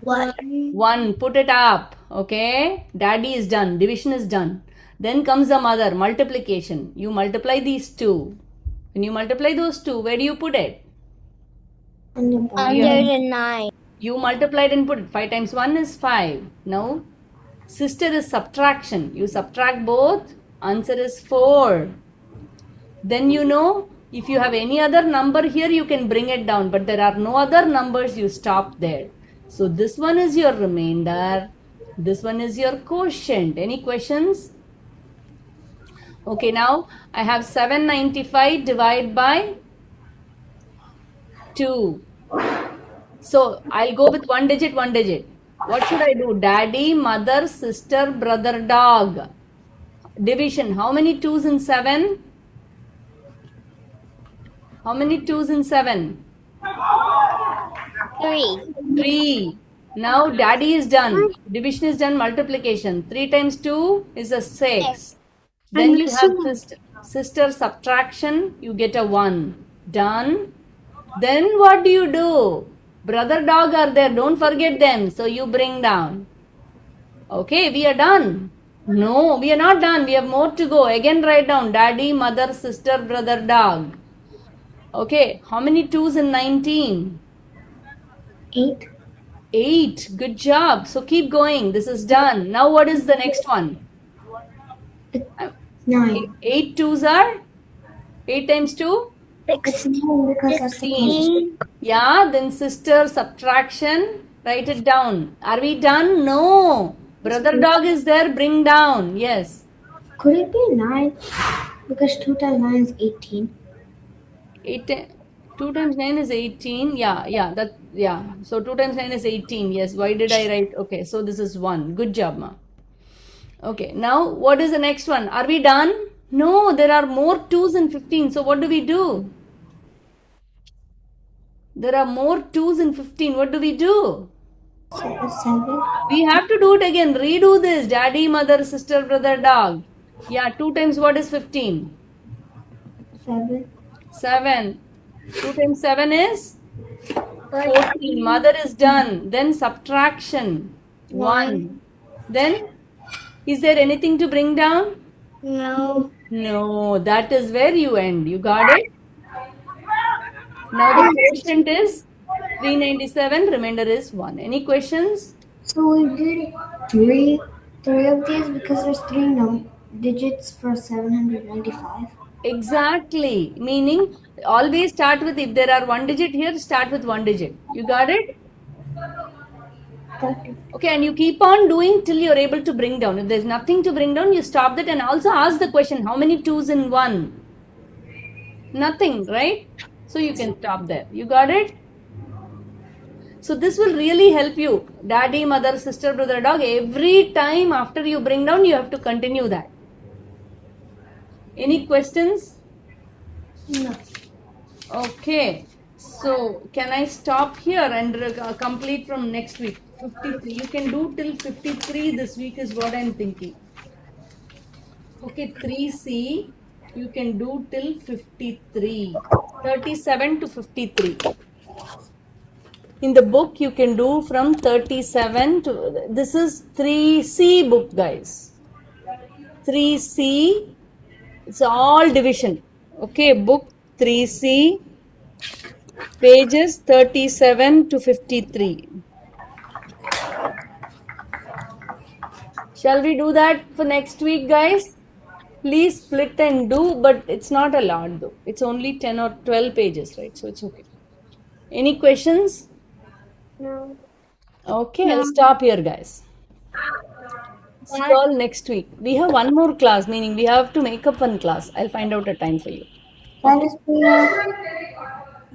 1. 1. Put it up. Okay. Daddy is done. Division is done. Then comes the mother. Multiplication. You multiply these two. When you multiply those two, where do you put it? Under the 9. You multiplied and put it. 5 times 1 is 5. Now, sister is subtraction. You subtract both. Answer is 4. Then you know, if you have any other number here, you can bring it down. But there are no other numbers, you stop there. So this one is your remainder. This one is your quotient. Any questions? Okay, now I have 795 divided by 2. So I'll go with one digit, one digit. What should I do? Daddy, mother, sister, brother, dog. Division. How many 2's in 7? How many 2's in 7? 3. 3. Now daddy is done. Division is done. Multiplication. 3 times 2 is a 6. Then you have sister subtraction. You get a 1. Done. Then what do? Brother dog are there. Don't forget them. So you bring down. Okay, we are done. No, we are not done. We have more to go. Again write down. Daddy, mother, sister, brother, dog. Okay, how many 2's in 19? 8. 8. Good job. So keep going. This is done. Now what is the next one? 9. 8 2's are? 8 times 2? It's 9 because that's the 16. Yeah, then sister subtraction. Write it down. Are we done? No. Brother dog is there. Bring down. Yes. Could it be 9? Because 2 times 9 is 18. 2 times 9 is 18. Yeah. So 2 times 9 is 18. Yes. Why did I write? Okay. So this is 1. Good job, ma. Okay. Now what is the next one? Are we done? No, there are more 2's in 15. So what do? There are more 2's in 15. What do? 7. We have to do it again. Redo this. Daddy, mother, sister, brother, dog. Yeah. 2 times what is 15? 7. 7. 2 times 7 is 14. Mother is done. Then subtraction. 1. Then, is there anything to bring down? No. No. That is where you end. You got it? Now the quotient is 397. Remainder is 1. Any questions? So we did three of these because there's 3 digits for 795. Exactly. Meaning, always start with, if there are 1 digit here, start with 1 digit. You got it? Okay, and you keep on doing till you're able to bring down. If there's nothing to bring down, you stop that and also ask the question, how many 2's in 1? Nothing, right? So you can stop there. You got it? So this will really help you. Daddy, mother, sister, brother, dog. Every time after you bring down, you have to continue that. Any questions? No. Okay. So can I stop here and complete from next week? 53. You can do till 53 this week is what I'm thinking. Okay, 3C. You can do till 53. 37 to 53. In the book, you can do from 37 to... This is 3C book, guys. 3C. It's all division. Okay, book 3C. Pages 37 to 53. Shall we do that for next week, guys? Please split and do, but it's not a lot though. It's only 10 or 12 pages, right? So it's okay. Any questions? No. Okay, I'll stop here, guys. See you all next week. We have one more class, meaning we have to make up one class. I'll find out a time for you. Bye, Miss Priya.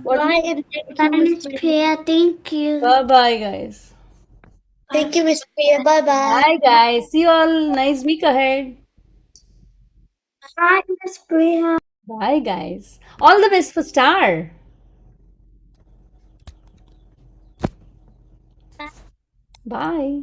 Bye, Miss Priya. Thank you. Bye-bye, guys. Thank you, Miss Priya. Bye-bye. Bye, guys. See you all. Nice week ahead. Bye, Miss Priya. Bye, guys. All the best for Star. Bye.